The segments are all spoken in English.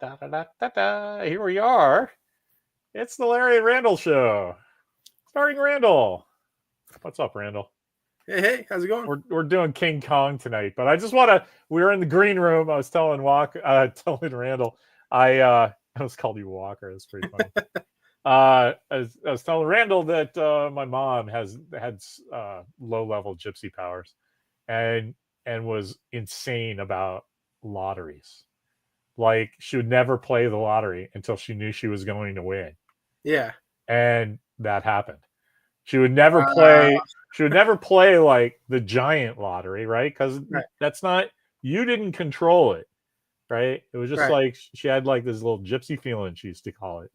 Da-da-da-da-da. Here we are. It's the Larry and Randall show. Starring Randall. What's up, Randall? Hey, how's it going? We're doing King Kong tonight, but I just want to. We were in the green room. I was telling telling Randall. I was called you Walker. That's pretty funny. I was telling Randall that my mom had low level gypsy powers, and was insane about lotteries. Like she would never play the lottery until she knew she was going to win. Yeah. And that happened. She would never Uh, play. She would never play like the giant lottery, right? Because right, that's not, you didn't control it, right? It was just right. like she had like this little gypsy feeling. She used to call it.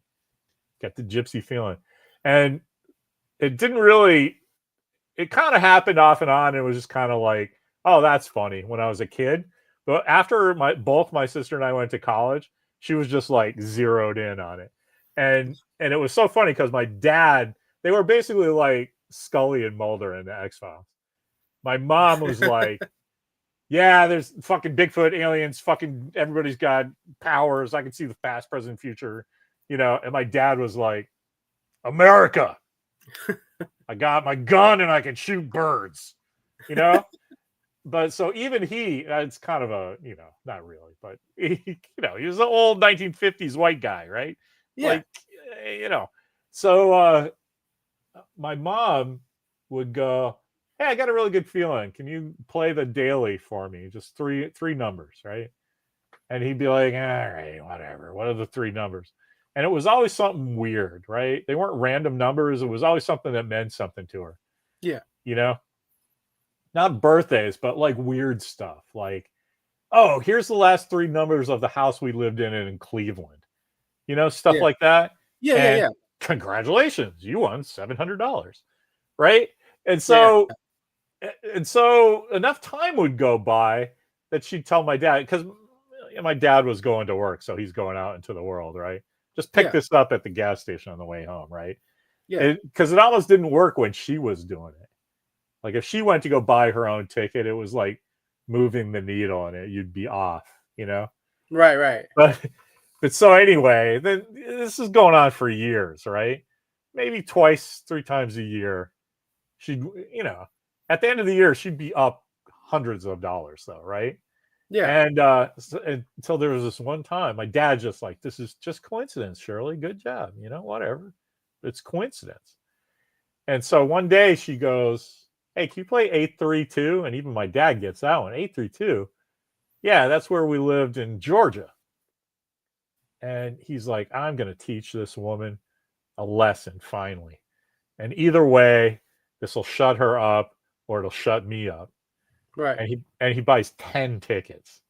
Get the gypsy feeling, and it didn't really. It kind of happened off and on. It was just kind of like, oh, that's funny when I was a kid. But after both my sister and I went to college, she was just like zeroed in on it, and it was so funny because my dad, they were basically like Scully and Mulder in the X-Files. My mom was like, yeah, there's fucking Bigfoot, aliens, fucking everybody's got powers. I can see the past, present, future, And my dad was like, America, I got my gun and I can shoot birds, But so even it's kind of a, not really, but he was an old 1950s white guy, right? Yeah. Like, So my mom would go, hey, I got a really good feeling. Can you play the daily for me? Just three numbers, right? And he'd be like, all right, whatever. What are the three numbers? And it was always something weird, right? They weren't random numbers. It was always something that meant something to her. Yeah. Not birthdays, but like weird stuff. Like, oh, here's the last three numbers of the house we lived in Cleveland. Stuff Yeah. like that. Yeah. And Yeah. congratulations, you won $700, right? And Yeah. so, enough time would go by that she'd tell my dad, because my dad was going to work, so he's going out into the world, right? Just pick Yeah. this up at the gas station on the way home, right? Yeah. Because it almost didn't work when she was doing it. Like if she went to go buy her own ticket, it was like moving the needle on it. You'd be off, Right. Right. But so anyway, then this is going on for years, right? Maybe twice, three times a year. She'd, at the end of the year, she'd be up hundreds of dollars, though, right? Yeah. And until there was this one time, my dad just like, this is just coincidence, Shirley. Good job, whatever. It's coincidence. And so one day she goes, hey, can you play 832? And even my dad gets that one, 832. Yeah, that's where we lived in Georgia. And he's like, I'm going to teach this woman a lesson finally. And either way, this will shut her up or it'll shut me up. Right. And he buys 10 tickets.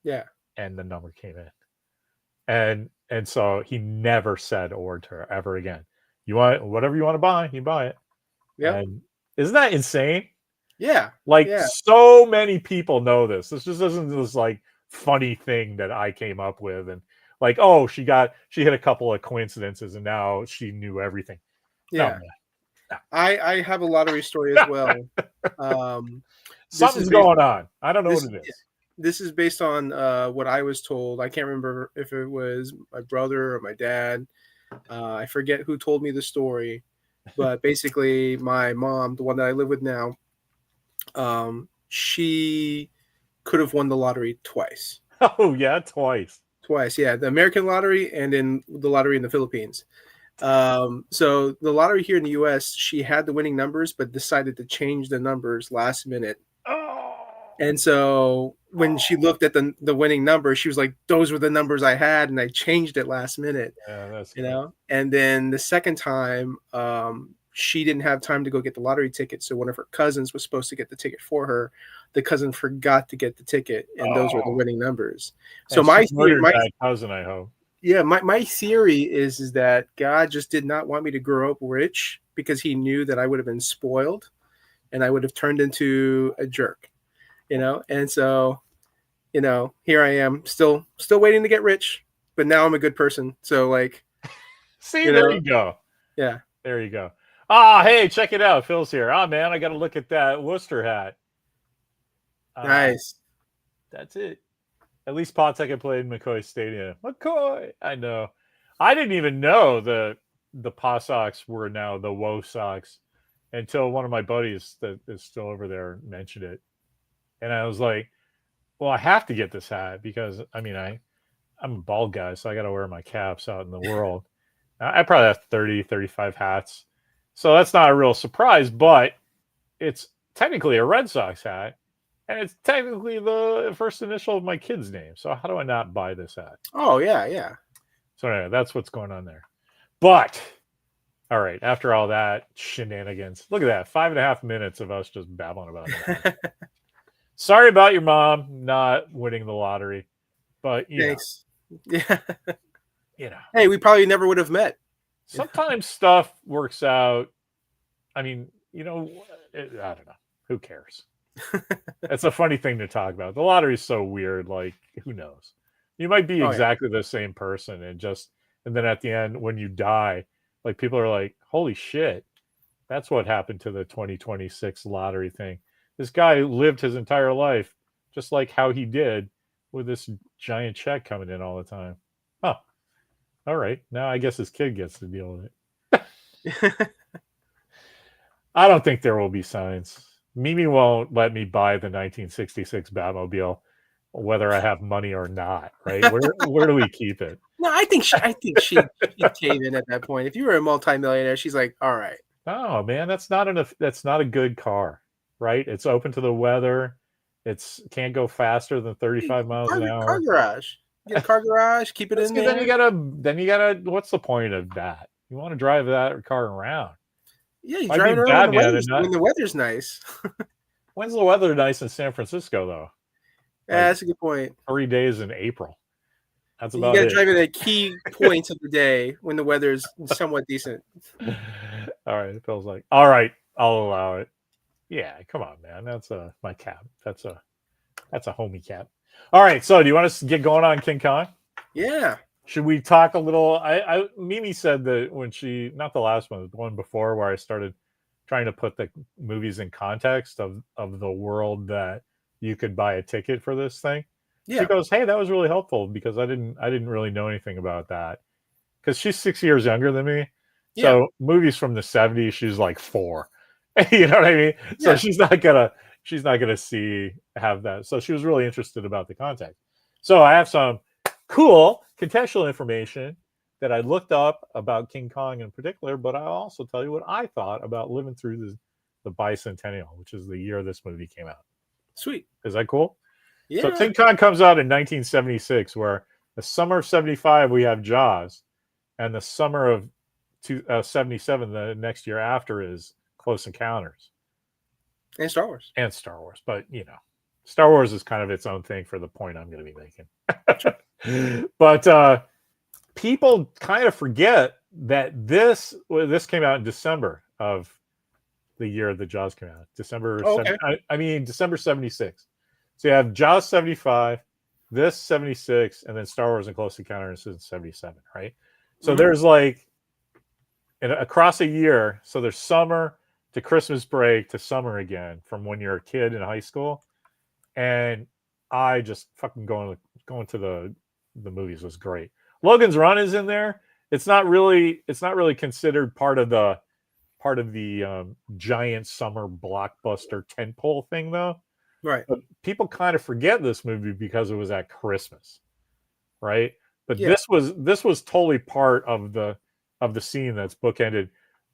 Yeah. And the number came in. And so he never said a word to her ever again. You want whatever you want to buy, you buy it. Yeah. And isn't that insane? Yeah. Like yeah. so many people know this. This just isn't this like funny thing that I came up with and like, oh, she hit a couple of coincidences and now she knew everything. Yeah. No. I have a lottery story as well. Something's going on. I don't know what it is. This is based on what I was told. I can't remember if it was my brother or my dad. I forget who told me the story, but basically my mom, the one that I live with now, she could have won the lottery twice. Oh yeah, twice. Yeah, the American lottery and in the lottery in the Philippines. So the lottery here in the US, she had the winning numbers, but decided to change the numbers last minute. And so when she looked at the winning number, she was like, those were the numbers I had, and I changed it last minute. Yeah, that's cool. And then the second time, she didn't have time to go get the lottery ticket. So one of her cousins was supposed to get the ticket for her. The cousin forgot to get the ticket, and those were the winning numbers. So my cousin, I hope. Yeah, my theory is that God just did not want me to grow up rich because he knew that I would have been spoiled and I would have turned into a jerk, And so, here I am still waiting to get rich, but now I'm a good person. So like, see, there you go. Yeah. There you go. Ah, hey, check it out. Phil's here. Oh man, I got to look at that Worcester hat. Nice. That's it. At least Pawtucket played McCoy Stadium. McCoy, I know. I didn't even know the Paw Sox were now the Woe Sox until one of my buddies that is still over there mentioned it, and I was like, "Well, I have to get this hat because I mean I'm a bald guy, so I got to wear my caps out in the world. I probably have 30, 35 hats, so that's not a real surprise, but it's technically a Red Sox hat." And it's technically the first initial of my kid's name. So how do I not buy this hat? Oh yeah, yeah. So anyway, that's what's going on there. But all right, after all that shenanigans, look at that. 5.5 minutes of us just babbling about it. Sorry about your mom not winning the lottery. But Thanks. Yeah. You know. Hey, we probably never would have met. Sometimes stuff works out. I mean, I don't know. Who cares? It's a funny thing to talk about. The lottery is so weird. Like, who knows? You might be exactly the same person, and then at the end, when you die, like people are like, "Holy shit, that's what happened to the 2026 lottery thing." This guy lived his entire life just like how he did, with this giant check coming in all the time. Huh. All right. Now I guess his kid gets to deal with it. I don't think there will be signs. Mimi won't let me buy the 1966 Batmobile, whether I have money or not. Right? Where do we keep it? No, I think she'd cave in at that point. If you were a multimillionaire, she's like, all right. Oh man, that's not a good car, right? It's open to the weather. It's can't go faster than 35 miles an hour. Car garage. Get a car garage, keep it in there. Then you gotta. What's the point of that? You want to drive that car around? Yeah, you drive it around when the weather's nice. When's the weather nice in San Francisco, though? Yeah, that's a good point. 3 days in April. That's about it. You got to drive it at key points of the day when the weather's somewhat decent. All right, it feels like. All right, I'll allow it. Yeah, come on, man. That's my cap. That's a homie cap. All right, so do you want us to get going on King Kong? Yeah. Should we talk a little? Mimi said that when not the last one, the one before, where I started trying to put the movies in context of the world that you could buy a ticket for this thing. Yeah. She goes, "Hey, that was really helpful because I didn't really know anything about that." Because she's 6 years younger than me, so movies from the 70s, she's like 4. You know what I mean? So she's not gonna have that. So she was really interested about the context. So I have some cool contextual information that I looked up about King Kong in particular, but I'll also tell you what I thought about living through the bicentennial, which is the year this movie came out. Sweet. Is that cool? Yeah. So King Kong comes out in 1976, where the summer of 75 we have Jaws, and the summer of 77, the next year after, is Close Encounters. And Star Wars. But, Star Wars is kind of its own thing for the point I'm going to be making. But people kind of forget that this came out in December of the year the Jaws came out. December 76. So you have Jaws 75, this 76, and then Star Wars and Close Encounters in 77, right? So there's like across a year, so there's summer to Christmas break to summer again from when you're a kid in high school. And I just fucking going to the movies was great. Logan's Run is in there. It's not really considered part of the giant summer blockbuster tentpole thing, though. Right. But people kind of forget this movie because it was at Christmas, right? But this was totally part of the scene that's bookended.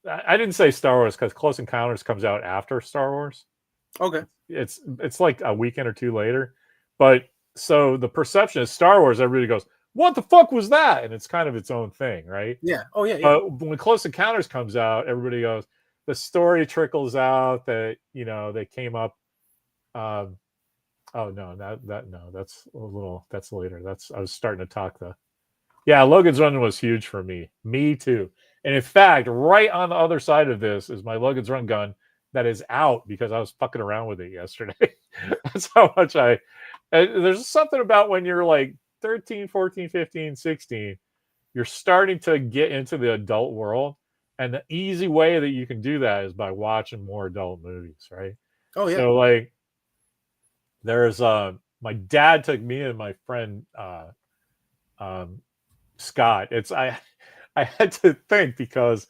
I didn't say Star Wars because Close Encounters comes out after Star Wars. Okay. It's like a weekend or two later. But so the perception is Star Wars, everybody goes, "What the fuck was that?" And it's kind of its own thing, right? Yeah. Oh, yeah. But when Close Encounters comes out, everybody goes, the story trickles out that, they came up. That's later. I was starting to talk Logan's Run was huge for me. Me too. And in fact, right on the other side of this is my Logan's Run gun that is out because I was fucking around with it yesterday. That's how much there's something about when you're like 13, 14, 15, 16, you're starting to get into the adult world. And the easy way that you can do that is by watching more adult movies, right? Oh, yeah. So like there's my dad took me and my friend um, Scott. I had to think because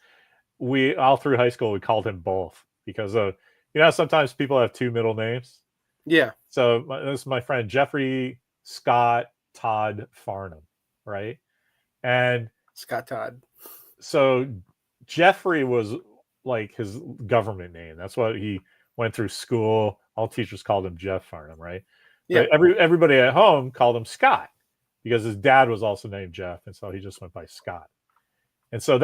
we all through high school we called him both because sometimes people have two middle names. Yeah. So this is my friend Jeffrey Scott Todd Farnham, right? And Scott Todd. so Jeffrey was like his government name. That's what he went through school. All teachers called him Jeff Farnham, right? Yeah. But everybody at home called him Scott because his dad was also named Jeff, and so he just went by Scott. And so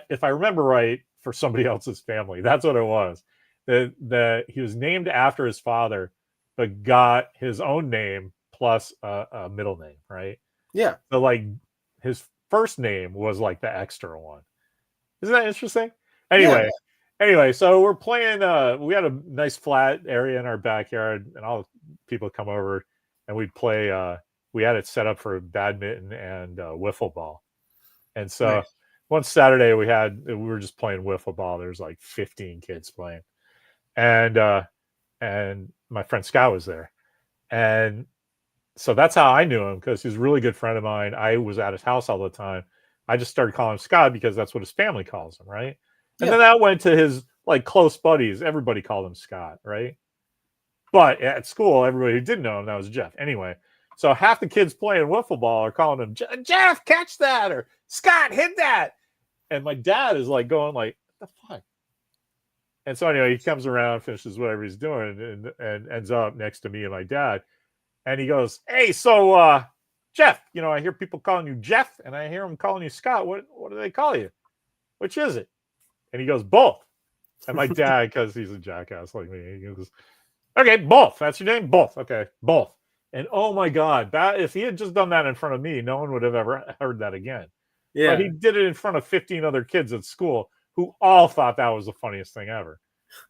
if I remember right, for somebody else's family, that's what it was. That he was named after his father, but got his own name plus a middle name, right? Yeah. So like his first name was like the extra one. Isn't that interesting? Anyway, so we're playing. We had a nice flat area in our backyard, and all the people come over, and we'd play. We had it set up for badminton and wiffle ball, and so Nice. one Saturday we were just playing wiffle ball. There's like 15 kids playing, and my friend Scott was there, and so that's how I knew him because he's a really good friend of mine. I was at his house all the time. I just started calling him Scott because that's what his family calls him, right? And then that went to his like close buddies. Everybody called him Scott, right? But at school, everybody who didn't know him, that was Jeff. Anyway, so half the kids playing wiffle ball are calling him Jeff, catch that, or Scott, hit that. And my dad is like going like, what the fuck? And so anyway, he comes around, finishes whatever he's doing, and ends up next to me and my dad. And he goes, hey, so Jeff, I hear people calling you Jeff, and I hear them calling you Scott. What do they call you? Which is it? And he goes, both. And my dad, because he's a jackass like me, he goes, okay, both. That's your name? Both. Okay, both. And oh my God, if he had just done that in front of me, no one would have ever heard that again. Yeah. But he did it in front of 15 other kids at school who all thought that was the funniest thing ever.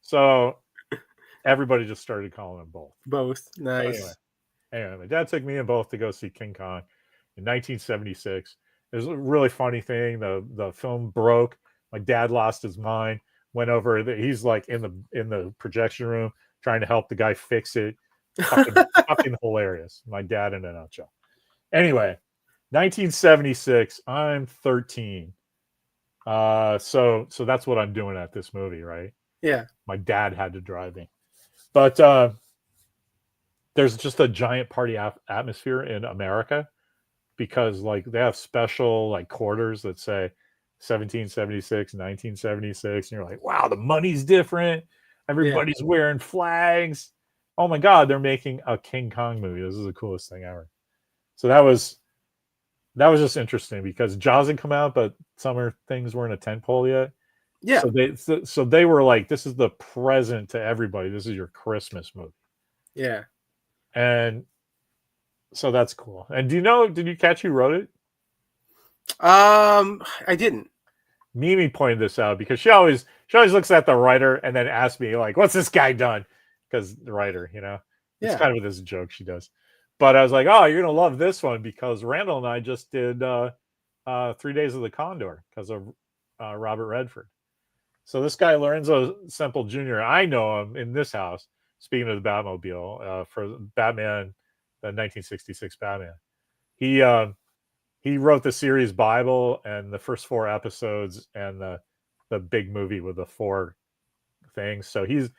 So everybody just started calling him both. Both. Nice. So anyway, my dad took me and both to go see King Kong in 1976. It was a really funny thing. The film broke. My dad lost his mind. Went over. He's like in the projection room trying to help the guy fix it. Fucking hilarious. My dad in a nutshell. Anyway, 1976. I'm 13. So that's what I'm doing at this movie, right? Yeah. My dad had to drive me, but there's just a giant party atmosphere in America because like they have special like quarters that say 1776, 1976, and you're like, wow, the money's different. Everybody's wearing flags. Oh my God, they're making a King Kong movie. This is the coolest thing ever. So that was just interesting because Jaws had come out, but summer things weren't a tentpole yet. Yeah. So they were like, this is the present to everybody. This is your Christmas movie. Yeah. And so that's cool. And did you catch who wrote it? I didn't. Mimi pointed this out because she always looks at the writer and then asks me like, what's this guy done? Because the writer, it's kind of this joke she does. But I was like, oh, you're going to love this one because Randall and I just did 3 Days of the Condor because of Robert Redford. So this guy, Lorenzo Semple Jr., I know him in this house, speaking of the Batmobile, for Batman, the 1966 Batman. He wrote the series Bible and the first 4 episodes and the big movie with the 4 things. So he's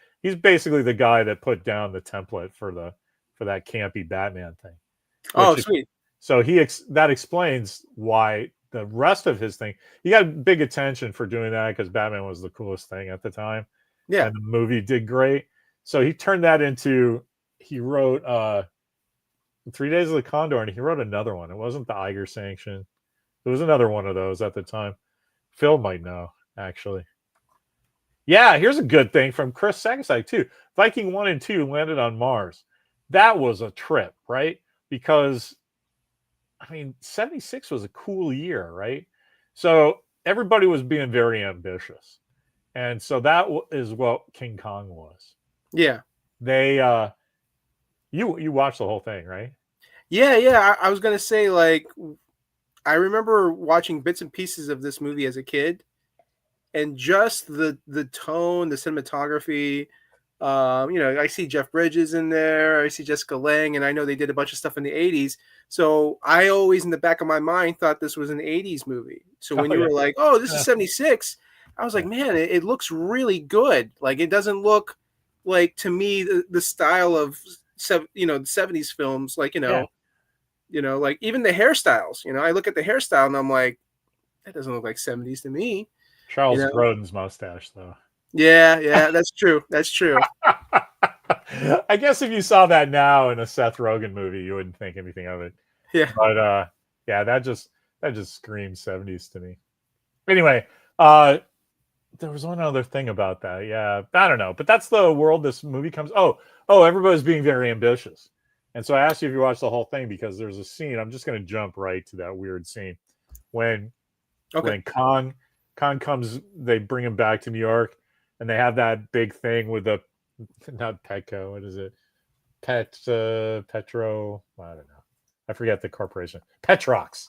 basically the guy that put down the template for that campy Batman thing. Oh, sweet. So that explains why the rest of his thing, he got big attention for doing that because Batman was the coolest thing at the time. Yeah. And the movie did great. So he turned that into, he wrote 3 Days of the Condor, and he wrote another one. It wasn't the Iger sanction. It was another one of those at the time. Phil might know, actually. Yeah, here's a good thing from Chris Sagasai, too. Viking 1 and 2 landed on Mars. That was a trip, right? Because 76 was a cool year, right? So everybody was being very ambitious. And so that is what King Kong was. Yeah. They, you watched the whole thing, right? Yeah. I was going to say, like, I remember watching bits and pieces of this movie as a kid, and just the tone, the cinematography, I see Jeff Bridges in there. I see Jessica Lange, and I know they did a bunch of stuff in the '80s. So I always, in the back of my mind, thought this was an '80s movie. So when Oh you yeah, were like, "Oh, this yeah, is '76," I was like, yeah. "Man, it looks really good. Like it doesn't look like to me the style of the '70s films. Like Yeah. like even the hairstyles. I look at the hairstyle and I'm like, that doesn't look like '70s to me. You Charles know? Grodin's mustache, though. Yeah, that's true. That's true. I guess if you saw that now in a Seth Rogen movie, you wouldn't think anything of it. Yeah. But yeah, that just screams 70s to me. Anyway, uh, there was one other thing about that. Yeah, I don't know, but that's the world this movie comes. Oh, everybody's being very ambitious, and so I asked you if you watched the whole thing because there's a scene. I'm just going to jump right to that weird scene when Okay. when Kong comes. They bring him back to New York, and they have that big thing with the not Petco. What is it? Petro. I don't know. I forget the corporation. Petrox.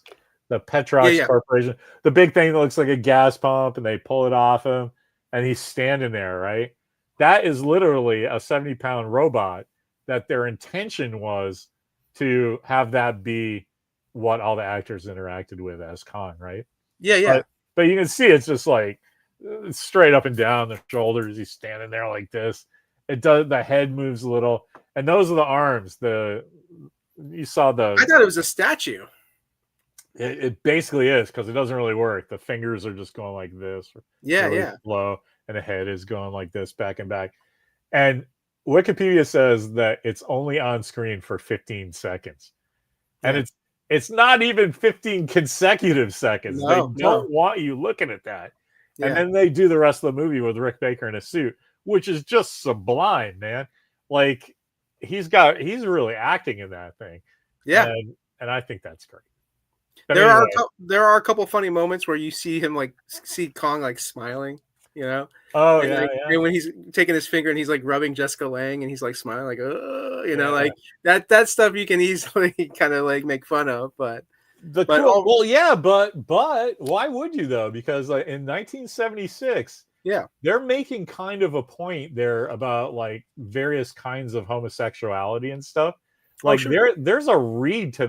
The Yeah, Petrox yeah. Corporation. The big thing that looks like a gas pump, and they pull it off him, and he's standing there, right? That is literally a 70-pound robot that their intention was to have that be what all the actors interacted with as Kong, right? Yeah, yeah. But you can see it's just like straight up and down the shoulders. He's standing there like this. It does. The head moves a little, and those are the arms. You saw the. I thought it was a statue. It basically is because it doesn't really work. The fingers are just going like this, Yeah, really yeah. slow, and the head is going like this, back and back. And Wikipedia says that it's only on screen for 15 seconds, and Yeah. it's not even 15 consecutive seconds. They No, no. don't want you looking at that, and Yeah. then they do the rest of the movie with Rick Baker in a suit, which is just sublime, man. Like he's really acting in that thing, Yeah. and I think that's great. But There anyway, are there are a couple funny moments where you see him like see Kong like smiling, oh and yeah, like yeah. and when he's taking his finger and he's like rubbing Jessica Lange and he's like smiling like Yeah. like that stuff you can easily kind of like make fun of, The but cool, all well, yeah, but why would you though? Because like in 1976, yeah. they're making kind of a point there about like various kinds of homosexuality and stuff. Oh Like sure. there's a read to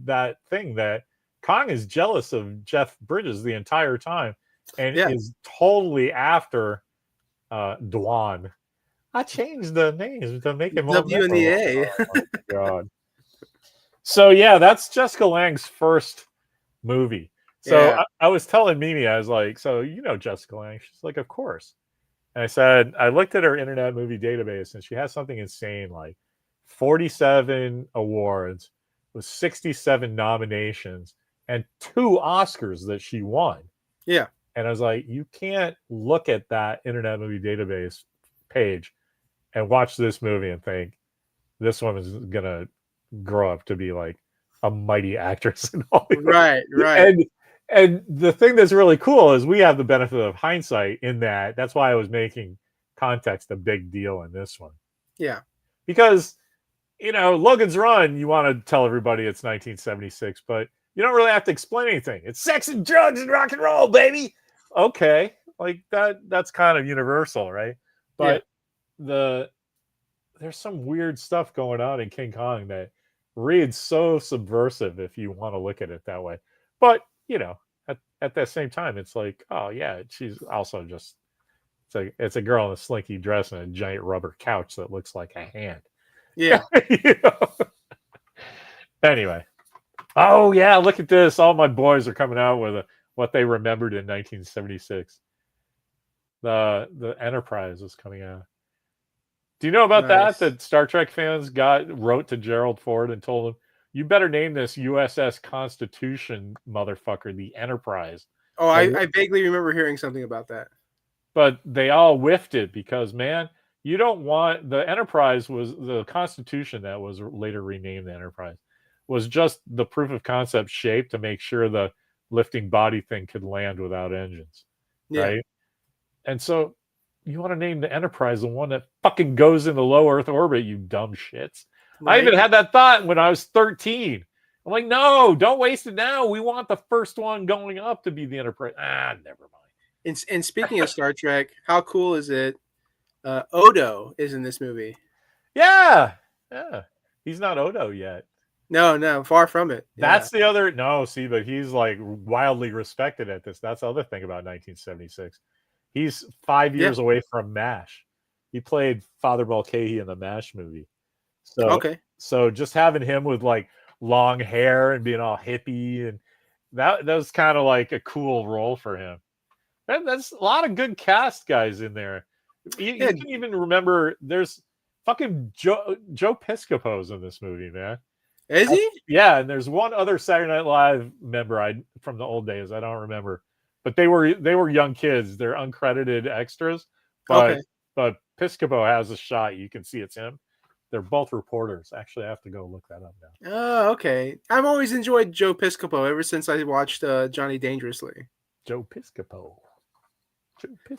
that thing that Kong is jealous of Jeff Bridges the entire time and Yeah. is totally after Dwan. I changed the names to make it more W and the memorable. A. Oh my god. So yeah, that's Jessica Lange's first movie. So Yeah. I was telling Mimi, I was like, so you know Jessica Lange? She's like, of course. And I said, I looked at her Internet Movie Database, and she has something insane like 47 awards with 67 nominations and 2 Oscars that she won. Yeah. And I was like, you can't look at that Internet Movie Database page and watch this movie and think this woman's gonna grow up to be like a mighty actress in Hollywood. Right, right. And the thing that's really cool is we have the benefit of hindsight in that. That's why I was making context a big deal in this one. Yeah. Because Logan's Run, you want to tell everybody it's 1976, but you don't really have to explain anything. It's sex and drugs and rock and roll, baby. Okay. Like that's kind of universal, right? Yeah. But there's some weird stuff going on in King Kong that reads so subversive if you want to look at it that way. But, at the same time, it's like, oh yeah, she's also just it's a girl in a slinky dress and a giant rubber couch that looks like a hand. Yeah. You know? Anyway. Oh yeah, look at this. All my boys are coming out with what they remembered in 1976. The Enterprise is coming out. Do you know about Nice. that Star Trek fans wrote to Gerald Ford and told him, you better name this USS Constitution motherfucker the Enterprise. Oh, I vaguely remember hearing something about that. But they all whiffed it because, man, you don't want the Enterprise was the Constitution that was later renamed the Enterprise was just the proof of concept shape to make sure the lifting body thing could land without engines, Yeah. right? And so you want to name the Enterprise the one that fucking goes into low Earth orbit, you dumb shits. I Right. even had that thought when I was 13. I'm like, no, don't waste it now. We want the first one going up to be the Enterprise. Never mind. And speaking of Star Trek, how cool is it Odo is in this movie. Yeah, yeah. He's not Odo yet. No, far from it. Yeah. That's the other. No, see, but he's like wildly respected at this. That's the other thing about 1976. He's 5 years Yeah. away from MASH. He played Father Mulcahy in the MASH movie. So, Okay. so just having him with like long hair and being all hippie, and that was kind of like a cool role for him. That's a lot of good cast guys in there. You Yeah. can even remember there's fucking Joe Piscopo's in this movie, man. Is he? Yeah, and there's one other Saturday Night Live member from the old days. I don't remember, but they were young kids. They're uncredited extras, but Okay. but Piscopo has a shot. You can see it's him. They're both reporters. Actually, I have to go look that up now. Oh, okay. I've always enjoyed Joe Piscopo ever since I watched Johnny Dangerously. Joe Piscopo.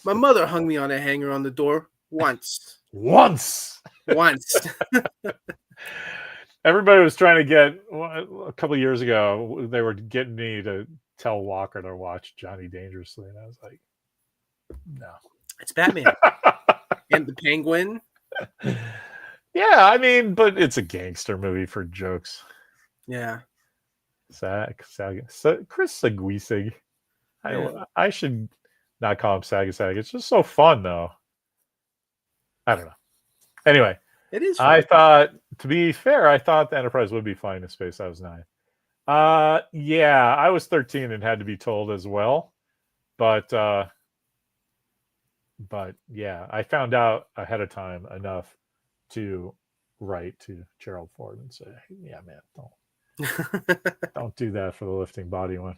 My mother hung me on a hanger on the door once. Once. Everybody was trying to get a couple of years ago. They were getting me to tell Walker to watch Johnny Dangerously, and I was like, "No, it's Batman and the Penguin." Yeah, I mean, but it's a gangster movie for jokes. Yeah. Chris Sagwisig. Yeah. I should not call him Sagasag. It's just so fun, though. I don't know. Anyway, it is fun. I thought, to be fair, I thought the Enterprise would be flying in space. I was 9. Yeah, I was 13 and had to be told as well. But yeah, I found out ahead of time enough to write to Gerald Ford and say, "Yeah, man, don't do that for the lifting body one."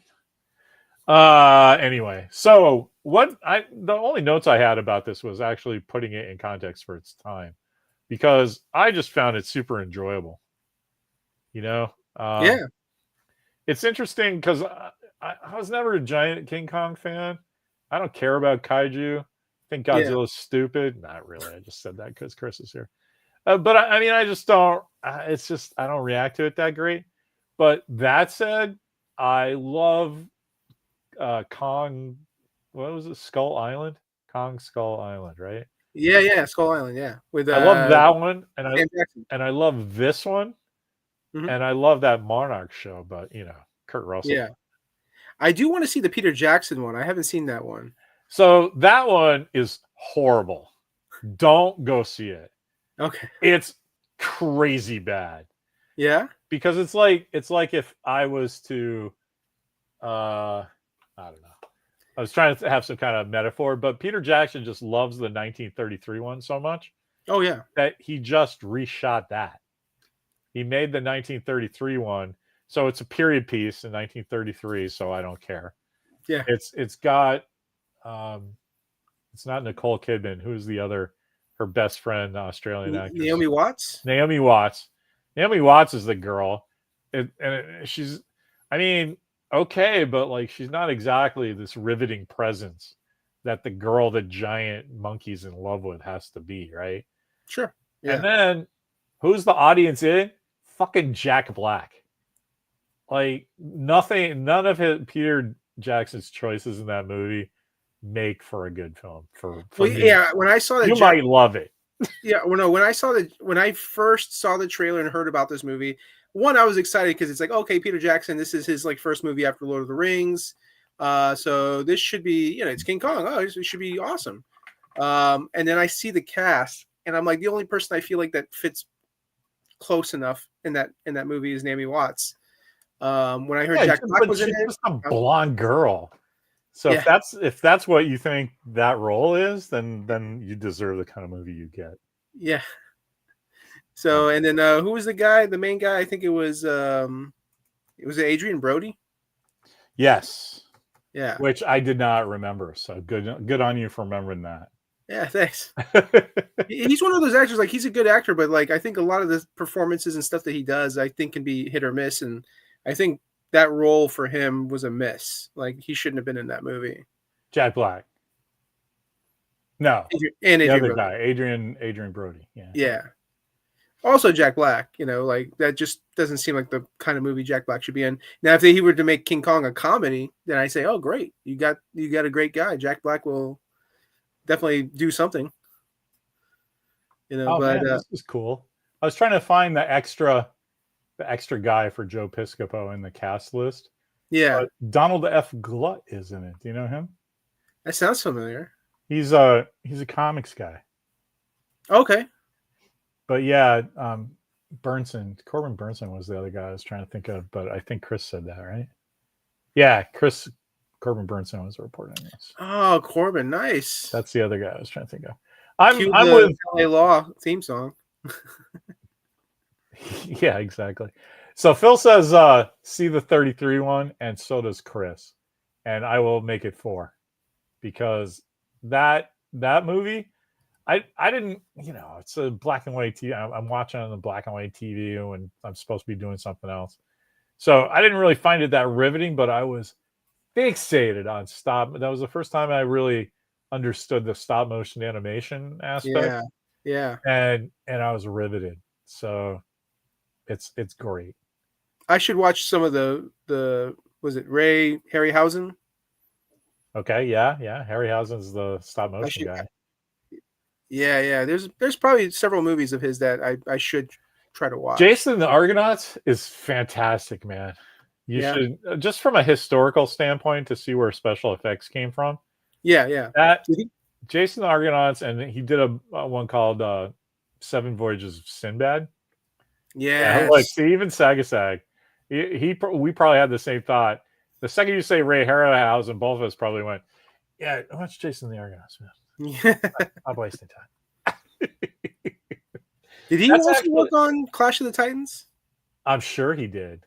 Anyway, so the only notes I had about this was actually putting it in context for its time, because I just found it super enjoyable. Yeah. It's interesting because I was never a giant King Kong fan. I don't care about kaiju. I think Godzilla's stupid. Not really. I just said that because Chris is here. But I mean, I just don't. It's just I don't react to it that great. But that said, I love Kong. What was it? Skull Island. Kong Skull Island, right? Yeah, Skull Island. Yeah, with I love that one, and I love this one, mm-hmm. and I love that Monarch show. But Kurt Russell. Yeah, I do want to see the Peter Jackson one. I haven't seen that one. So that one is horrible. Don't go see it. Okay. It's crazy bad. Yeah. Because it's like if I was to I don't know. I was trying to have some kind of metaphor, but Peter Jackson just loves the 1933 one so much. Oh yeah. That he just reshot that. He made the 1933 one. So it's a period piece in 1933, so I don't care. Yeah. It's got it's not Nicole Kidman. Who's the other? Her best friend, the Australian actress. Naomi Watts. Naomi Watts. Naomi Watts is the girl. And she's, I mean, okay, but like she's not exactly this riveting presence that the girl the giant monkey's in love with has to be, right? Sure. Yeah. And then who's the audience in? Fucking Jack Black. Like none of Peter Jackson's choices in that movie make for a good film. For me. Yeah, when I saw that, you might love it. Yeah, well, no, when I first saw the trailer and heard about this movie, one, I was excited because it's like, okay, Peter Jackson, this is his like first movie after Lord of the Rings, so this should be, it's King Kong. Oh, it should be awesome. And then I see the cast, and I'm like, the only person I feel like that fits close enough in that movie is Naomi Watts. When I heard Jack Black was in it, just a blonde girl. So if that's what you think that role is, then you deserve the kind of movie you get. Yeah. So and then who was the main guy? I think it was Adrian Brody. Yes. Yeah. Which I did not remember. So good on you for remembering that. Yeah, thanks. He's one of those actors, like he's a good actor, but like I think a lot of the performances and stuff that he does, I think can be hit or miss, and I think that role for him was a miss. Like he shouldn't have been in that movie. Jack Black. No. Adrian other Brody. guy, Adrian Brody. Yeah. Yeah. Also Jack Black, like that just doesn't seem like the kind of movie Jack Black should be in. Now, if he were to make King Kong a comedy, then I say, oh great, you got a great guy. Jack Black will definitely do something. Oh But man, this is cool. I was trying to find the extra guy for Joe Piscopo in the cast list. yeah, But Donald F. Glut is in it. Do you know him? that sounds familiar. He's a comics guy. Okay. But yeah, Corbin Burnson was the other guy I was trying to think of, but I think Chris said that, right? Yeah, Corbin Burnson was reporting this. Oh, Corbin, nice. That's the other guy I was trying to think of. Cue I'm the with LA Law theme song. yeah, exactly. So Phil says see the 33 one, and so does Chris. And I will make it 4 because that movie I didn't, it's a black and white TV. I'm watching on the black and white TV when I'm supposed to be doing something else. So I didn't really find it that riveting, but I was fixated on stop. That was the first time I really understood the stop motion animation aspect. Yeah. And I was riveted. So it's great. I should watch some of the was it Ray Harryhausen? Okay, yeah. Harryhausen's the stop motion guy. Yeah. There's probably several movies of his that I should try to watch. Jason and the Argonauts is fantastic, man. You should, just from a historical standpoint, to see where special effects came from. Yeah. That Jason and the Argonauts, and he did a one called 7 Voyages of Sinbad. Yeah. Like, see, even Sagasag, we probably had the same thought. The second you say Ray Harryhausen, both of us probably went, yeah, watch Jason and the Argonauts, man. I'm wasting time. Did he also work on Clash of the Titans? I'm sure he did.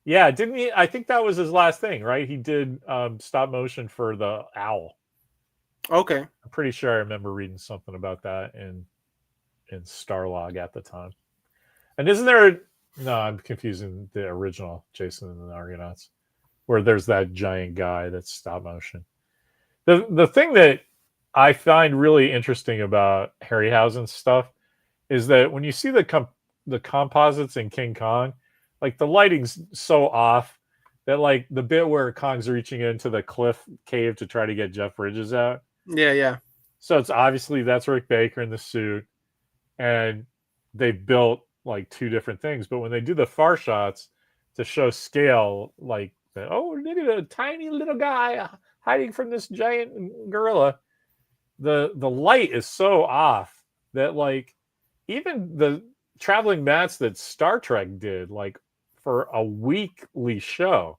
Yeah, didn't he? I think that was his last thing, right? He did stop motion for the owl. Okay. I'm pretty sure I remember reading something about that in Starlog at the time. And isn't there no, I'm confusing the original Jason and the Argonauts, where there's that giant guy that's stop motion. The thing that I find really interesting about Harryhausen's stuff is that when you see the composites in King Kong, like the lighting's so off that like the bit where Kong's reaching into the cliff cave to try to get Jeff Bridges out. Yeah. So it's obviously that's Rick Baker in the suit, and they built like 2 different things. But when they do the far shots to show scale, like, oh, look at a tiny little guy hiding from this giant gorilla, the light is so off that like even the traveling mats that Star Trek did, like for a weekly show,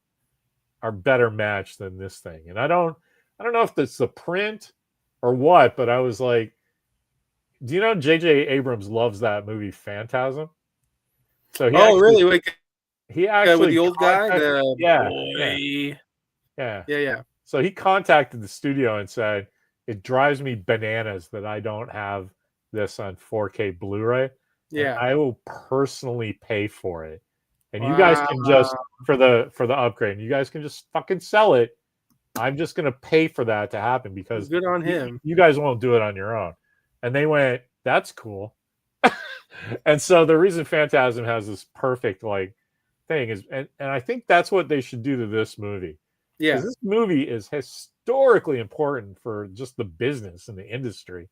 are better matched than this thing. And I don't know if that's the print or what, but I was like, do you know J.J. Abrams loves that movie Phantasm? So really? Like, he actually with the old guy, yeah. So he contacted the studio and said, "It drives me bananas that I don't have this on 4K Blu-ray. Yeah, I will personally pay for it, and you guys can just for the upgrade. You guys can just fucking sell it. I'm just gonna pay for that to happen because good on him. You guys won't do it on your own." And they went, "That's cool." And so the reason Phantasm has this perfect like thing is, and I think that's what they should do to this movie. Yeah, this movie is historically important for just the business and the industry.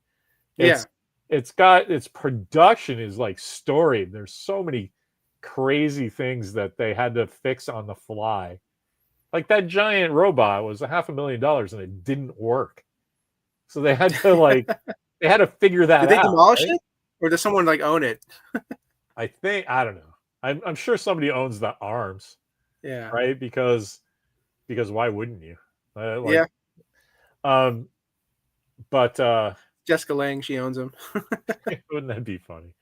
It's got its production is like storied. There's so many crazy things that they had to fix on the fly. Like that giant robot was $500,000 and it didn't work. So they had to they had to figure that out. Did they demolish it? Or does someone like own it? I don't know. I'm sure somebody owns the arms. Yeah. Right? Because why wouldn't you? Yeah. But Jessica Lange, she owns them. Wouldn't that be funny?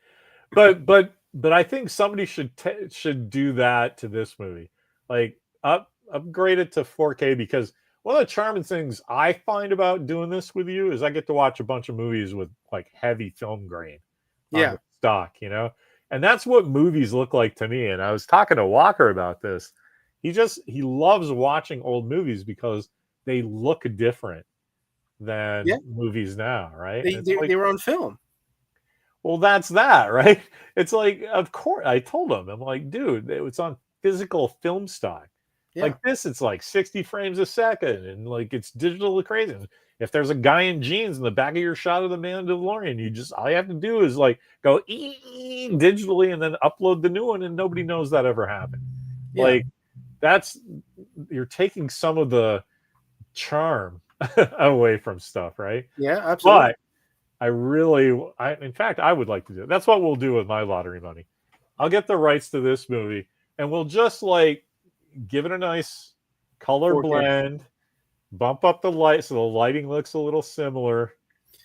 But I think somebody should do that to this movie. Like upgrade it to 4K, because one of the charming things I find about doing this with you is I get to watch a bunch of movies with like heavy film grain on the stock, and that's what movies look like to me. And I was talking to Walker about this. He loves watching old movies because they look different than movies now, right? They were on film. Well, that's that, right? It's like, of course, I told him, I'm like, dude, it's on physical film stock. Yeah. Like this, it's like 60 frames a second, and like it's digital crazy. If there's a guy in jeans in the back of your shot of the Mandalorian, all you have to do is like go digitally and then upload the new one, and nobody knows that ever happened. Yeah. Like you're taking some of the charm away from stuff, right? Yeah, absolutely. But in fact, I would like to do it. That's what we'll do with my lottery money. I'll get the rights to this movie, and we'll just like give it a nice color 4K. blend, bump up the light so the lighting looks a little similar.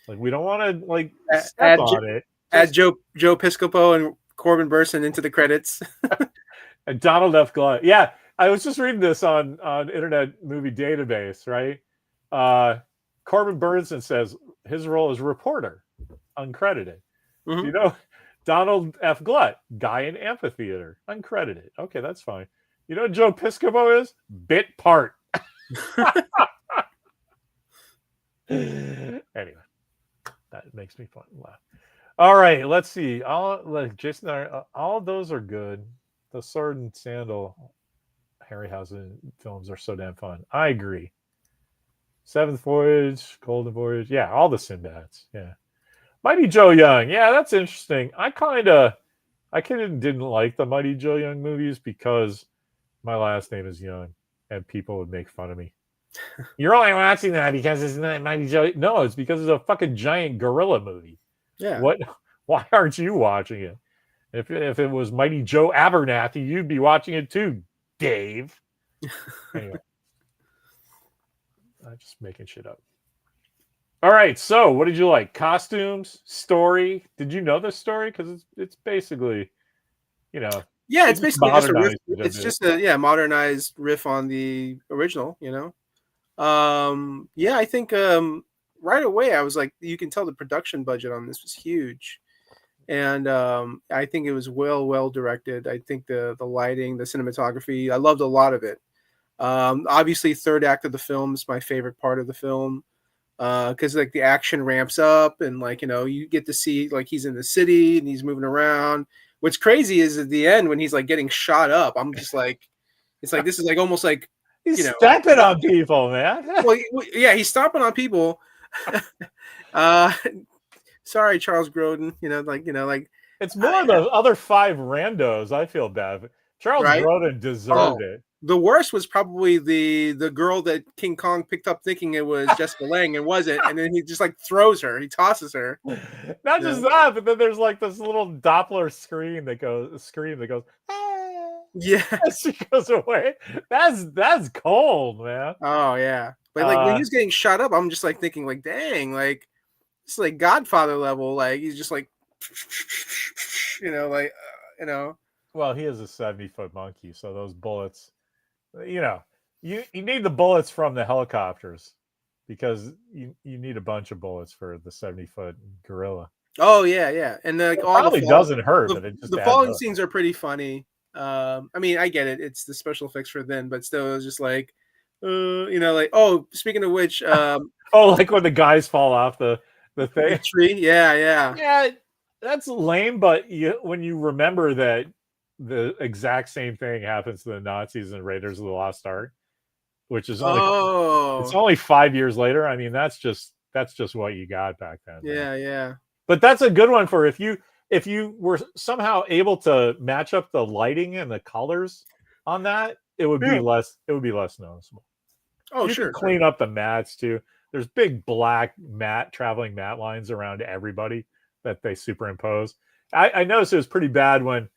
Like we don't want to like step on it. Add Joe Piscopo and Corbin Burson into the credits. And Donald F. Glutt. Yeah, I was just reading this on Internet Movie Database, right? Corbin Burnson says his role is reporter, uncredited. Mhm. You know, Donald F. Glutt, guy in amphitheater, uncredited. Okay, that's fine. You know what Joe Piscopo is? Bit part. Anyway, that makes me fun laugh. All right, let's see. Jason, all of those are good. The Sword and Sandal Harryhausen films are so damn fun. I agree. Seventh Voyage, Golden Voyage, yeah, all the Sinbads, yeah. Mighty Joe Young, yeah, that's interesting. I kind of didn't like the Mighty Joe Young movies because my last name is Young, and people would make fun of me. You're only watching that because it's not Mighty Joe. No, it's because it's a fucking giant gorilla movie. Yeah. What? Why aren't you watching it? If it was Mighty Joe Abernathy, you'd be watching it too, Dave. Anyway, I'm just making shit up. All right, so what did you like? Costumes, story. Did you know this story? Because it's basically, yeah, it's basically just a riff. It's just a modernized riff on the original. Yeah, I think right away I was like, you can tell the production budget on this was huge. And I think it was well directed. I think the lighting, the cinematography, I loved a lot of it. Obviously, third act of the film is my favorite part of the film because like the action ramps up and like you get to see like he's in the city and he's moving around. What's crazy is at the end when he's like getting shot up, I'm just like, it's like this is like almost like he's stepping on people, man. Well, yeah, he's stomping on people. Sorry, Charles Grodin. Like it's more the other 5 randos. I feel bad. Charles Grodin deserved it. The worst was probably the girl that King Kong picked up thinking it was Jessica Lange and wasn't, and then he just like throws her. He tosses her. Not just that, but then there's like this little Doppler scream that goes. Ah! Yeah, she goes away. That's cold, man. Oh yeah, but like when he's getting shot up, I'm just like thinking like, dang, like it's like Godfather level. Like he's just like, Well, he is a 70-foot monkey, so those bullets, you need the bullets from the helicopters because you need a bunch of bullets for the 70-foot gorilla. Oh yeah, and then like probably doesn't hurt, but it just the falling scenes are pretty funny. I mean, I get it; it's the special effects for then, but still, it was just like, like speaking of which, like when the guys fall off the thing, the tree, yeah, that's lame. But when you remember that the exact same thing happens to the Nazis in Raiders of the Lost Ark, which is it's only 5 years later. I mean, that's just what you got back then. Yeah. But that's a good one for if you were somehow able to match up the lighting and the colors on that, it would be less noticeable. Oh, you sure. Can clean up the mats too. There's big black traveling mat lines around everybody that they superimpose. I noticed it was pretty bad when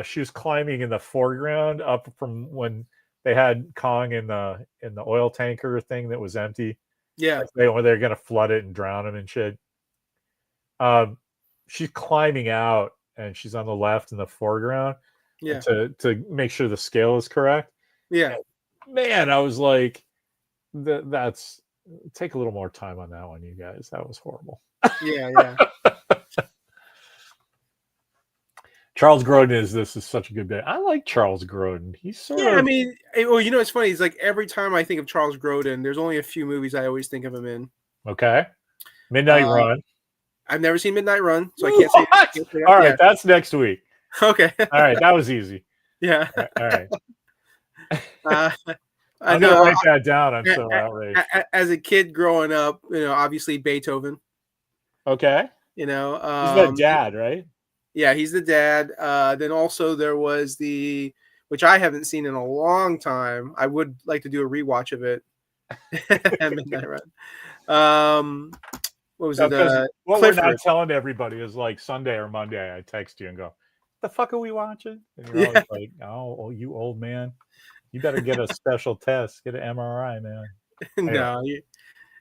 she was climbing in the foreground up from when they had Kong in the oil tanker thing that was empty. Yeah. Like they're going to flood it and drown him and shit. She's climbing out and she's on the left in the foreground to make sure the scale is correct. Yeah. And, man, I was like, that's take a little more time on that one, you guys. That was horrible. Yeah. Charles Grodin this is such a good bit. I like Charles Grodin. He's sort of. I mean, well, it's funny. It's like every time I think of Charles Grodin, there's only a few movies I always think of him in. Okay. Midnight Run. I've never seen Midnight Run, so I can't say. All right, that's next week. Okay. All right, that was easy. Yeah. All right. Uh, I I'm gonna know. write that down. I'm so outraged. As a kid growing up, obviously Beethoven. Okay, You know, he's the dad, right? yeah, he's the dad. Then also there was which I haven't seen in a long time. I would like to do a rewatch of it. Midnight Run. What was it? Because what we're not Clifford. telling everybody is like Sunday or Monday, I text you and go, "The fuck are we watching?" And you're always Yeah. like, "Oh, you old man, you better get a special test, get an MRI, man." Anyway, No, you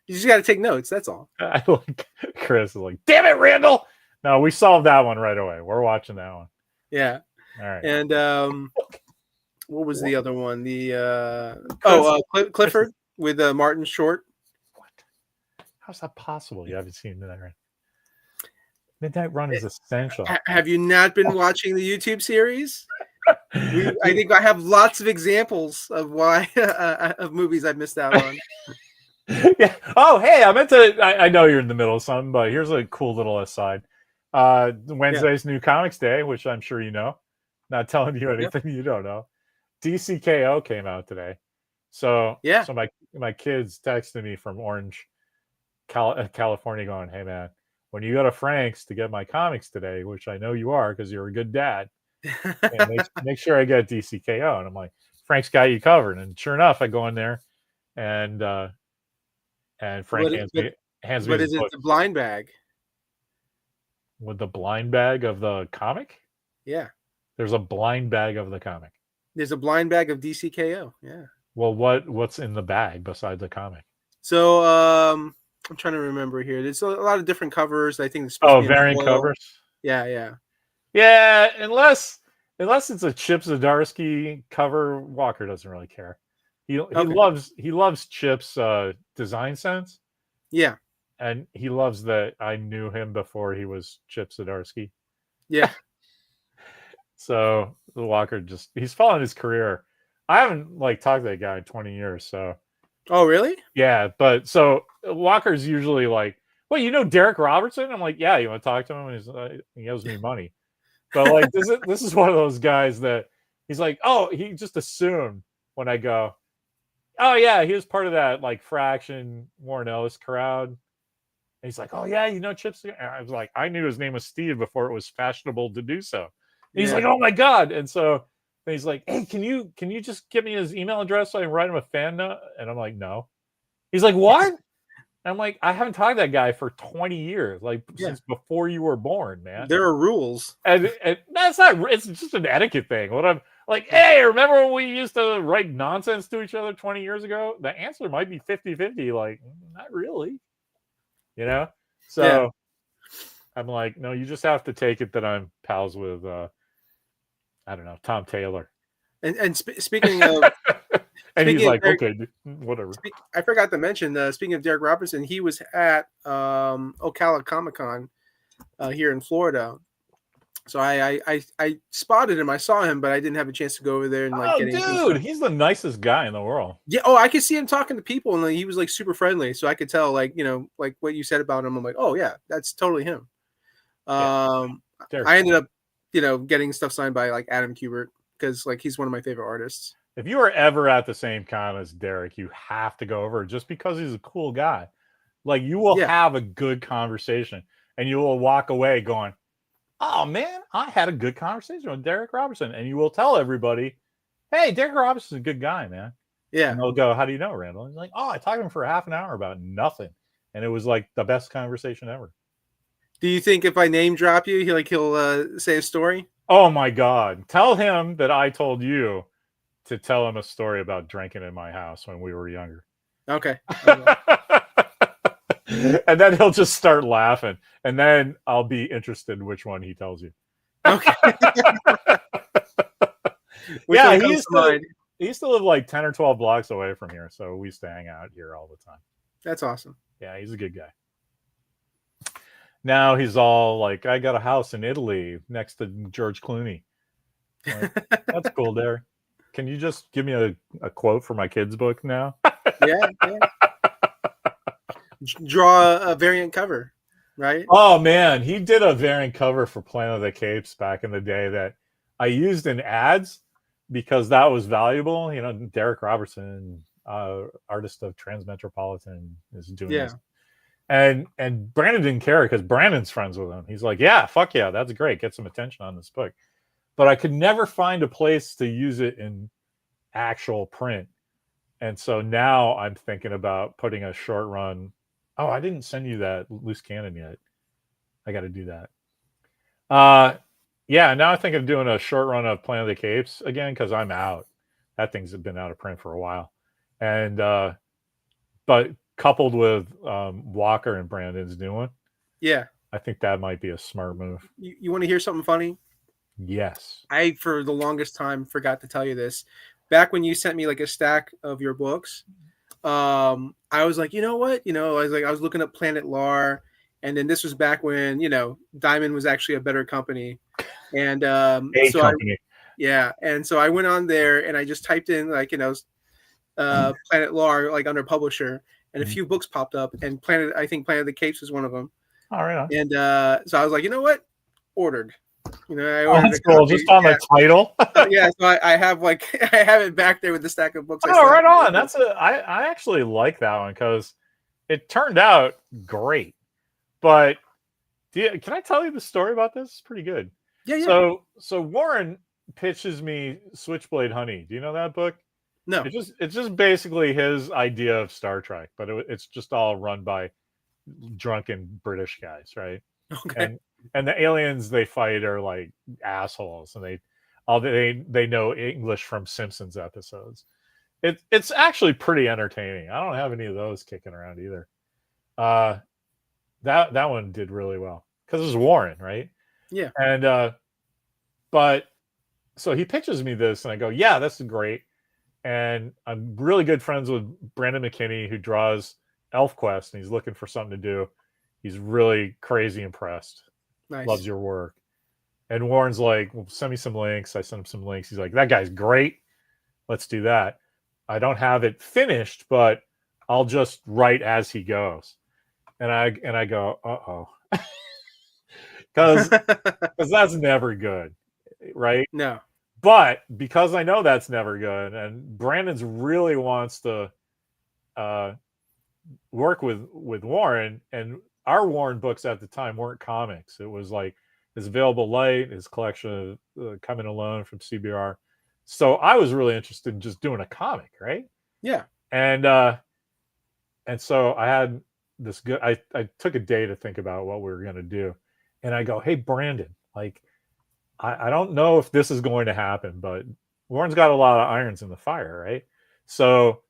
just got to take notes. That's all. I like Chris is like, "Damn it, Randall!" No, we solved that one right away. We're watching that one. Yeah. All right. And what was the other one? Chris, Clifford with Martin Short. what? How's that possible? You haven't seen Midnight Run? Midnight Run is essential. Have you not been watching the YouTube series? I think I have lots of examples of why of movies I missed out on. Yeah. Oh, hey, I meant to. I know you're in the middle of something, but here's a cool little aside. Wednesday's New Comics Day, which I'm sure you know. Not telling you anything you don't know. DCKO came out today, so Yeah. So my kids texted me from Orange, California, going, "Hey man, when you go to Frank's to get my comics today, which I know you are because you're a good dad, make sure I get DCKO." And I'm like, "Frank's got you covered." And sure enough, I go in there, and Frank hands me But his is it book the blind bag? with the blind bag of the comic. Yeah. There's a blind bag of the comic. There's a blind bag of DCKO. Yeah. Well, what's in the bag besides the comic? So I'm trying to remember here. There's a lot of different covers. I think it's supposed to be Variant covers. Yeah. Unless it's a Chip Zdarsky cover, Walker doesn't really care. He loves Chip's design sense. Yeah. And he loves that I knew him before he was Chip Zdarsky. Yeah. So Walker he's following his career. I haven't talked to that guy in 20 years. So. Oh, really? Yeah, but so Walker's usually like, "Well, you know Derek Robertson?" I'm like, "Yeah, you want to talk to him?" And he owes me money. But this is one of those guys that he's like, "Oh," he just assumed when I go, "Oh yeah, he was part of that Fraction Warren Ellis crowd." And he's like, "Oh yeah, you know Chips?" And I was like, "I knew his name was Steve before it was fashionable to do so." And he's like, "Oh my god!" And so he's like, "Hey, can you just give me his email address so I can write him a fan note?" And I'm like, "No." He's like, "What?" And I'm like, "I haven't talked to that guy for 20 years, since before you were born, man." There are rules. And that's not, it's just an etiquette thing. What I'm like, "Hey, remember when we used to write nonsense to each other 20 years ago?" The answer might be 50-50. Not really. So I'm like, "No, you just have to take it that I'm pals with, I don't know, Tom Taylor." And speaking of, and he's like, Derek, "Okay, whatever." I forgot to mention. Speaking of Derek Robertson, he was at Ocala Comic Con here in Florida. So I spotted him. I saw him, but I didn't have a chance to go over there and get dude, he's the nicest guy in the world. Yeah. Oh, I could see him talking to people, and he was super friendly. So I could tell, what you said about him. I'm like, oh yeah, that's totally him. I ended up, getting stuff signed by Adam Kubert because he's one of my favorite artists. If you are ever at the same con as Derek, you have to go over just because he's a cool guy. You will have a good conversation, and you will walk away going, "Oh man, I had a good conversation with Derek Robertson." And you will tell everybody, "Hey, Derek Robertson's a good guy, man." Yeah. And they'll go, "How do you know, Randall?" And he's like, "Oh, I talked to him for half an hour about nothing, and it was the best conversation ever." Do you think if I name drop you, he'll say a story? Oh my God! Tell him that I told you to tell him a story about drinking in my house when we were younger. Okay. And then he'll just start laughing, and then I'll be interested in which one he tells you. Okay. Yeah, he used to live 10 or 12 blocks away from here, so we used to hang out here all the time. That's awesome. Yeah, he's a good guy. Now he's all I got a house in Italy next to George Clooney. That's cool, Derek. Can you just give me a quote for my kids' book now? Yeah. Draw a variant cover, right? Oh man, he did a variant cover for Planet of the Capes back in the day that I used in ads, because that was valuable. You know, Derek Robertson, artist of Transmetropolitan, is doing Yeah. this. And Brandon didn't care because Brandon's friends with him. He's like, yeah, fuck yeah, that's great. Get some attention on this book. But I could never find a place to use it in actual print. And so now I'm thinking about putting a short run. Oh, I didn't send you that loose cannon yet. I got to do that. Yeah, now I think of doing a short run of Planet of the Capes again because I'm out. That thing's been out of print for a while. And but coupled with Walker and Brandon's new one, Yeah. I think that might be a smart move. You want to hear something funny? Yes. I, for the longest time, forgot to tell you this. Back when you sent me like a stack of your books, I was like, you know what? I was looking up Planet Lar, and then this was back when Diamond was actually a better company, and so company. and so I went on there and I just typed in like Planet Lar like under publisher, and a few books popped up, and I think Planet of the Capes was one of them. All right. And so I was like, you know what? Ordered. I ordered that's cool. Just on the title. Yeah, so I have I have it back there with the stack of books. Oh, right on. I actually like that one because it turned out great. But can I tell you the story about this? It's pretty good. Yeah. So Warren pitches me Switchblade Honey. Do you know that book? No. It's just basically his idea of Star Trek, but it's just all run by drunken British guys, right? Okay. And the aliens they fight are like assholes, and they know English from Simpsons episodes. It's actually pretty entertaining. I don't have any of those kicking around either. That one did really well because it was Warren, right? Yeah. And but so he pitches me this, and I go, yeah, this is great. And I'm really good friends with Brandon McKinney, who draws ElfQuest, and he's looking for something to do. He's really crazy impressed. Nice. Loves your work. And Warren's like, well, send me some links. I sent him some links. He's like, that guy's great. Let's do that. I don't have it finished, but I'll just write as he goes. And I go, uh-oh. Because that's never good, right? No. But because I know that's never good, and Brandon's really wants to work with Warren, and our Warren books at the time weren't comics. It was like his Available Light, his collection of Coming Alone from CBR. So I was really interested in just doing a comic, right? Yeah. And so I had this good. I took a day to think about what we were going to do, and I go, hey Brandon, like I don't know if this is going to happen, but Warren's got a lot of irons in the fire, right? So,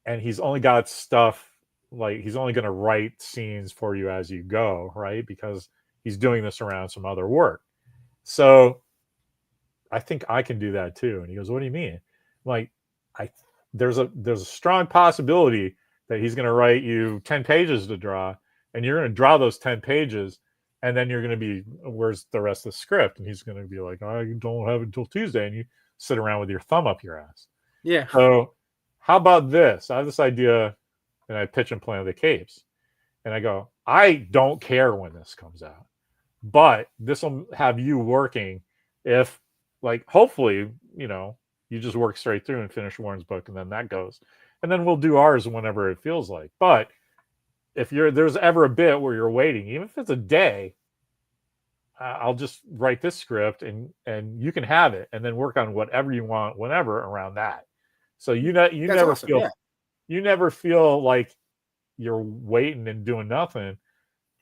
and he's only got stuff. Like he's only going to write scenes for you as you go, right? Because he's doing this around some other work. So I think I can do that too. And he goes, what do you mean? I'm like, there's a strong possibility that he's going to write you 10 pages to draw, and you're going to draw those 10 pages, and then you're going to be, where's the rest of the script? And he's going to be like, I don't have it until Tuesday. And you sit around with your thumb up your ass. Yeah. So how about this? I have this idea, and I pitch him Planet of the Capes. And I go, I don't care when this comes out, but this will have you working if, like, hopefully, you just work straight through and finish Warren's book, and then that goes. And then we'll do ours whenever it feels like. But if there's ever a bit where you're waiting, even if it's a day, I'll just write this script, and you can have it, and then work on whatever you want whenever around that. So you never awesome. feel you never feel like you're waiting and doing nothing,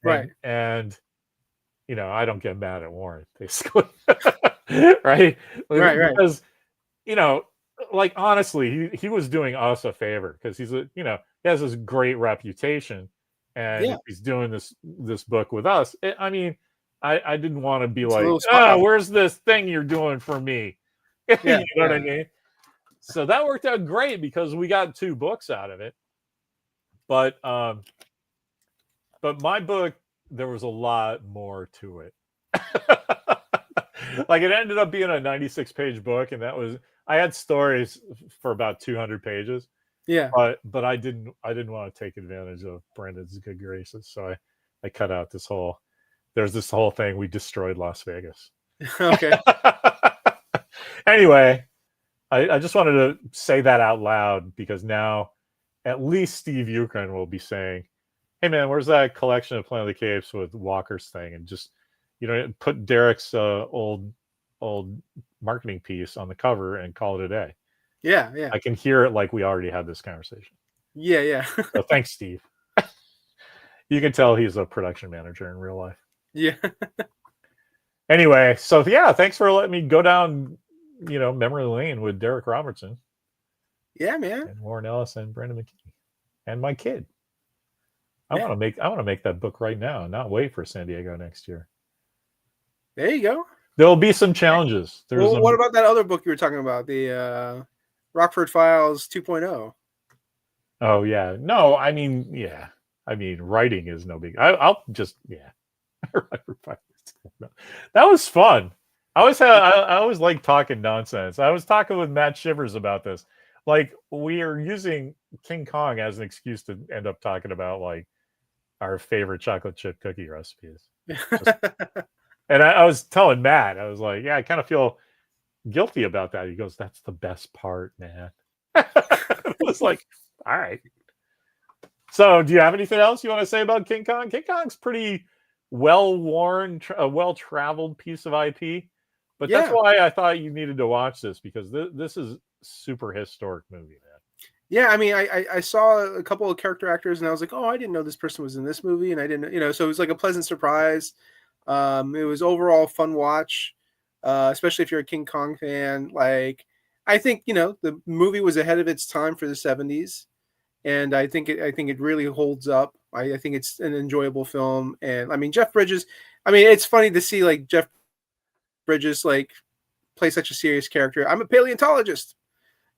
right? And I don't get mad at Warren, basically, right? Because like honestly, he was doing us a favor because he has this great reputation, and he's doing this book with us. I mean, I didn't want to be like, where's this thing you're doing for me? You know what I mean? So that worked out great because we got 2 books out of it. But my book, there was a lot more to it. Like it ended up being a 96-page book, and I had stories for about 200 pages. Yeah. But I didn't want to take advantage of Brandon's good graces, so I cut out there's this whole thing. We destroyed Las Vegas. Okay. Anyway, I just wanted to say that out loud because now at least Steve Ukraine will be saying, "Hey man, where's that collection of Planet of the Apes with Walker's thing?" And just put Derek's old marketing piece on the cover and call it a day. Yeah, yeah, I can hear it like we already had this conversation. yeah, yeah. So thanks, Steve. You can tell he's a production manager in real life. Yeah. Anyway, so yeah, thanks for letting me go down, memory lane with Derek Robertson. Yeah, man. And Warren Ellis and Brandon McKee. And my kid. I want to make that book right now and not wait for San Diego next year. There you go. There'll be some challenges. What about that other book you were talking about? The Rockford Files 2.0. Oh yeah. No, I mean, yeah. I mean, writing is no big. I'll just That was fun. I always like talking nonsense. I was talking with Matt Shivers about this. Like, we are using King Kong as an excuse to end up talking about like our favorite chocolate chip cookie recipes. And I was telling Matt, I was like, yeah, I kind of feel guilty about that. He goes, that's the best part, man. I was like, all right. So do you have anything else you want to say about King Kong? King Kong's pretty well-worn, a well-traveled piece of IP. But that's why I thought you needed to watch this, because this is super historic movie, man. Yeah, I mean, I saw a couple of character actors, and I was like, oh, I didn't know this person was in this movie, and I didn't, so it was like a pleasant surprise. It was overall fun watch, especially if you're a King Kong fan. Like, I think the movie was ahead of its time for the 70s, and I think it really holds up. I think it's an enjoyable film, and I mean Jeff Bridges. I mean, it's funny to see like Jeff Bridges like play such a serious character. I'm a paleontologist,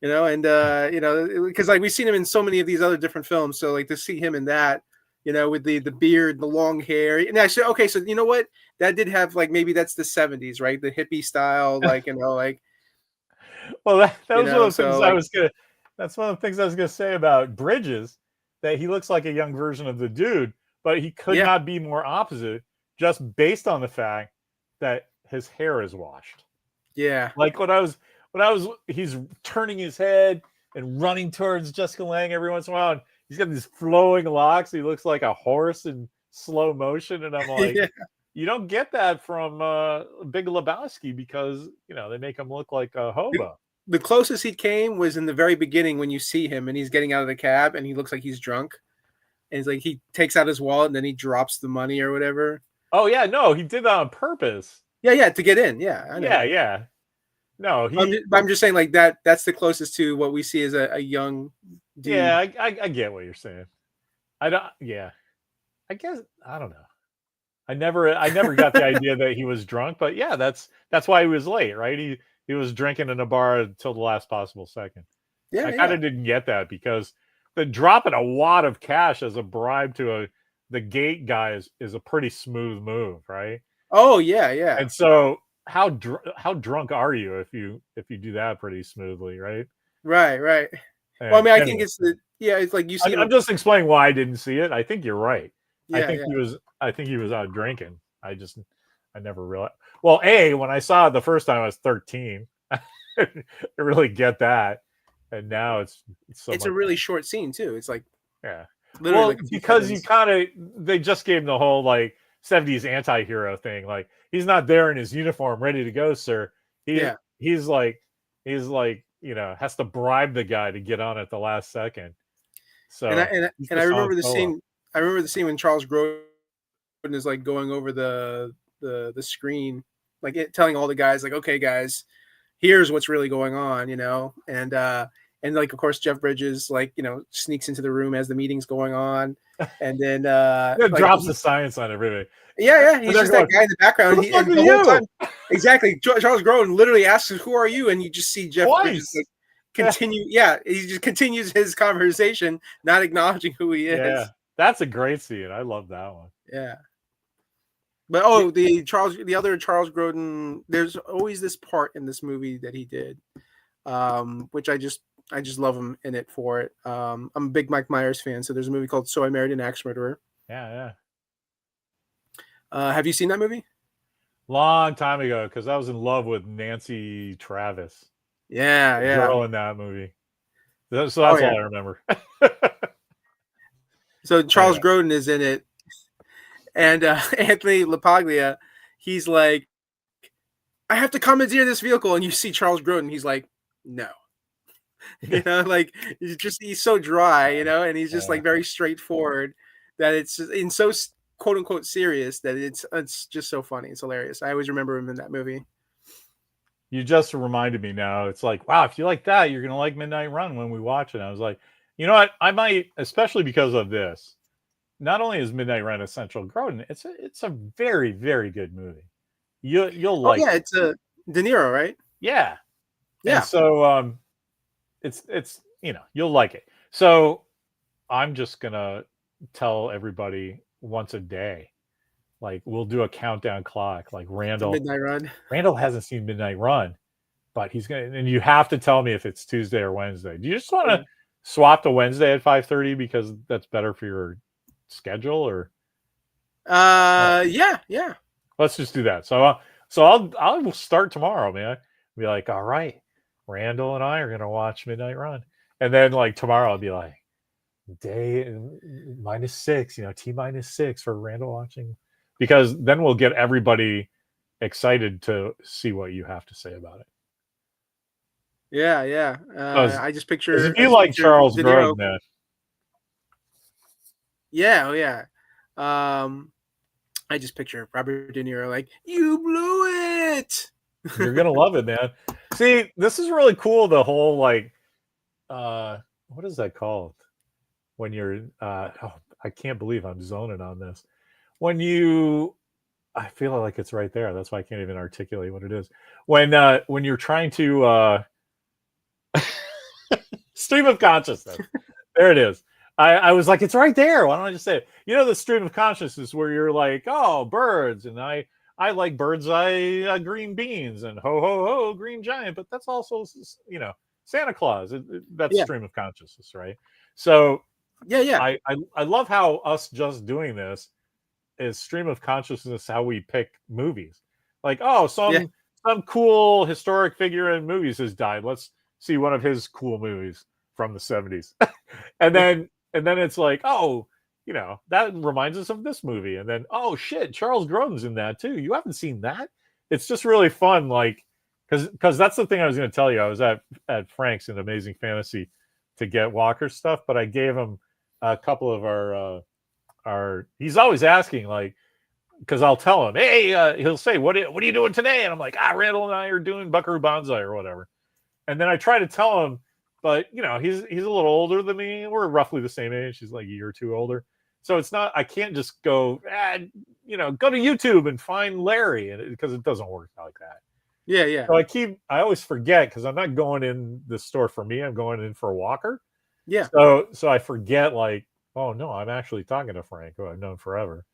and because like we've seen him in so many of these other different films, so like to see him in that. With the beard, the long hair. And I said, okay, so you know what? That did have like, maybe that's the 70s, right? The hippie style, like, like. Well, that was one of the things that's one of the things I was going to say about Bridges, that he looks like a young version of the dude, but he could not be more opposite just based on the fact that his hair is washed. Yeah. Like he's turning his head and running towards Jessica Lange every once in a while. And he's got these flowing locks. He looks like a horse in slow motion. And I'm like, you don't get that from Big Lebowski, because, they make him look like a hobo. The closest he came was in the very beginning when you see him and he's getting out of the cab and he looks like he's drunk. And it's like he takes out his wallet and then he drops the money or whatever. Oh, yeah. No, he did that on purpose. Yeah, to get in. Yeah, I know. Yeah. No, I'm just saying like that's the closest to what we see as a young dude. Yeah, I get what you're saying. I guess I don't know. I never got the idea that he was drunk, but yeah, that's why he was late, right? He was drinking in a bar until the last possible second. Yeah, I kind of didn't get that, because the dropping a wad of cash as a bribe to the gate guy is a pretty smooth move, right? Oh yeah. And so how drunk are you if you do that pretty smoothly, right? Right. And, well, I mean, I think it's like you see. I'm just explaining why I didn't see it. I think you're right. Yeah, I think he was out drinking. I never realized. Well, when I saw it the first time, I was 13. I really get that. And now it's a really short scene too. It's like, well, like because they just gave him the whole like 70s anti-hero thing. Like, he's not there in his uniform ready to go, sir. He's like has to bribe the guy to get on at the last second. So and I remember the scene. I remember the scene when Charles Grodin is like going over the screen, like telling all the guys like, okay, guys, here's what's really going on, and like, of course, Jeff Bridges like, sneaks into the room as the meeting's going on, and then drops the science on everybody. Yeah, he's just that guy in the background. The whole time, exactly. Charles Grodin literally asks, "Who are you?" And you just see Jeff Bridges like continue. Yeah, he just continues his conversation, not acknowledging who he is. Yeah, that's a great scene. I love that one. Yeah. But the other Charles Grodin, there's always this part in this movie that he did, which I just love him in it for it. I'm a big Mike Myers fan, so there's a movie called So I Married an Axe Murderer. Yeah. Have you seen that movie? Long time ago, because I was in love with Nancy Travis. Yeah, The yeah. girl in that movie. So that's Oh, yeah. all I remember. So Charles Anyway. Grodin is in it, and Anthony LaPaglia, he's like, I have to commandeer this vehicle, and you see Charles Grodin, he's like, no. Like he's so dry, and he's just like very straightforward that it's in so quote unquote serious that it's just so funny. It's hilarious. I always remember him in that movie. You just reminded me now. It's like, wow, if you like that, you're going to like Midnight Run when we watch it. I was like, you know what? I might, especially because of this. Not only is Midnight Run essential Grodin, it's a very, very good movie. You'll Oh like yeah, it. it's a De Niro, right? Yeah. And Yeah. so it's you'll like it. So I'm just gonna tell everybody once a day. Like we'll do a countdown clock. Like The Randall Midnight Run. hasn't seen Midnight Run, but he's gonna, and you have to tell me if it's Tuesday or Wednesday. Do you just want to Yeah. swap to Wednesday at 5:30 because that's better for your schedule, or Yeah, yeah. let's just do that. So I will start tomorrow, man. Be like, all right, Randall and I are gonna watch Midnight Run, and then like tomorrow I'll be like, day -6, T-6 for Randall watching, because then we'll get everybody excited to see what you have to say about it. Yeah, yeah. I just Because picture if you like Charles De Niro. Grodin, man, Yeah, oh yeah. I just picture Robert De Niro like, you blew it. you're gonna love it, man. See, this is really cool. The whole like, what is that called? When you're, I can't believe I'm zoning on this. When you, I feel like it's right there. That's why I can't even articulate what it is. When you're trying to stream of consciousness, there it is. I was like, it's right there. Why don't I just say it? The stream of consciousness where you're like, oh, birds, and I like bird's eye green beans and ho ho ho green giant, but that's also Santa Claus. That's Yeah. stream of consciousness, right? So Yeah. I love how us just doing this is stream of consciousness, how we pick movies. Like, oh, some cool historic figure in movies has died. Let's see one of his cool movies from the 70s. and then it's like, oh, that reminds us of this movie. And then, oh shit, Charles Grodin's in that too. You haven't seen that? It's just really fun, like, because that's the thing I was going to tell you. I was at Frank's in Amazing Fantasy to get Walker's stuff, but I gave him a couple of our. He's always asking, like, because I'll tell him, hey, he'll say, what are you doing today? And I'm like, Randall and I are doing Buckaroo Banzai or whatever. And then I try to tell him, but he's a little older than me. We're roughly the same age. He's like a year or two older. So it's not, I can't just go, go to YouTube and find Larry, because it doesn't work like that. Yeah. So I always forget, because I'm not going in the store for me. I'm going in for Walker. Yeah. So I forget, like, oh no, I'm actually talking to Frank, who I've known forever.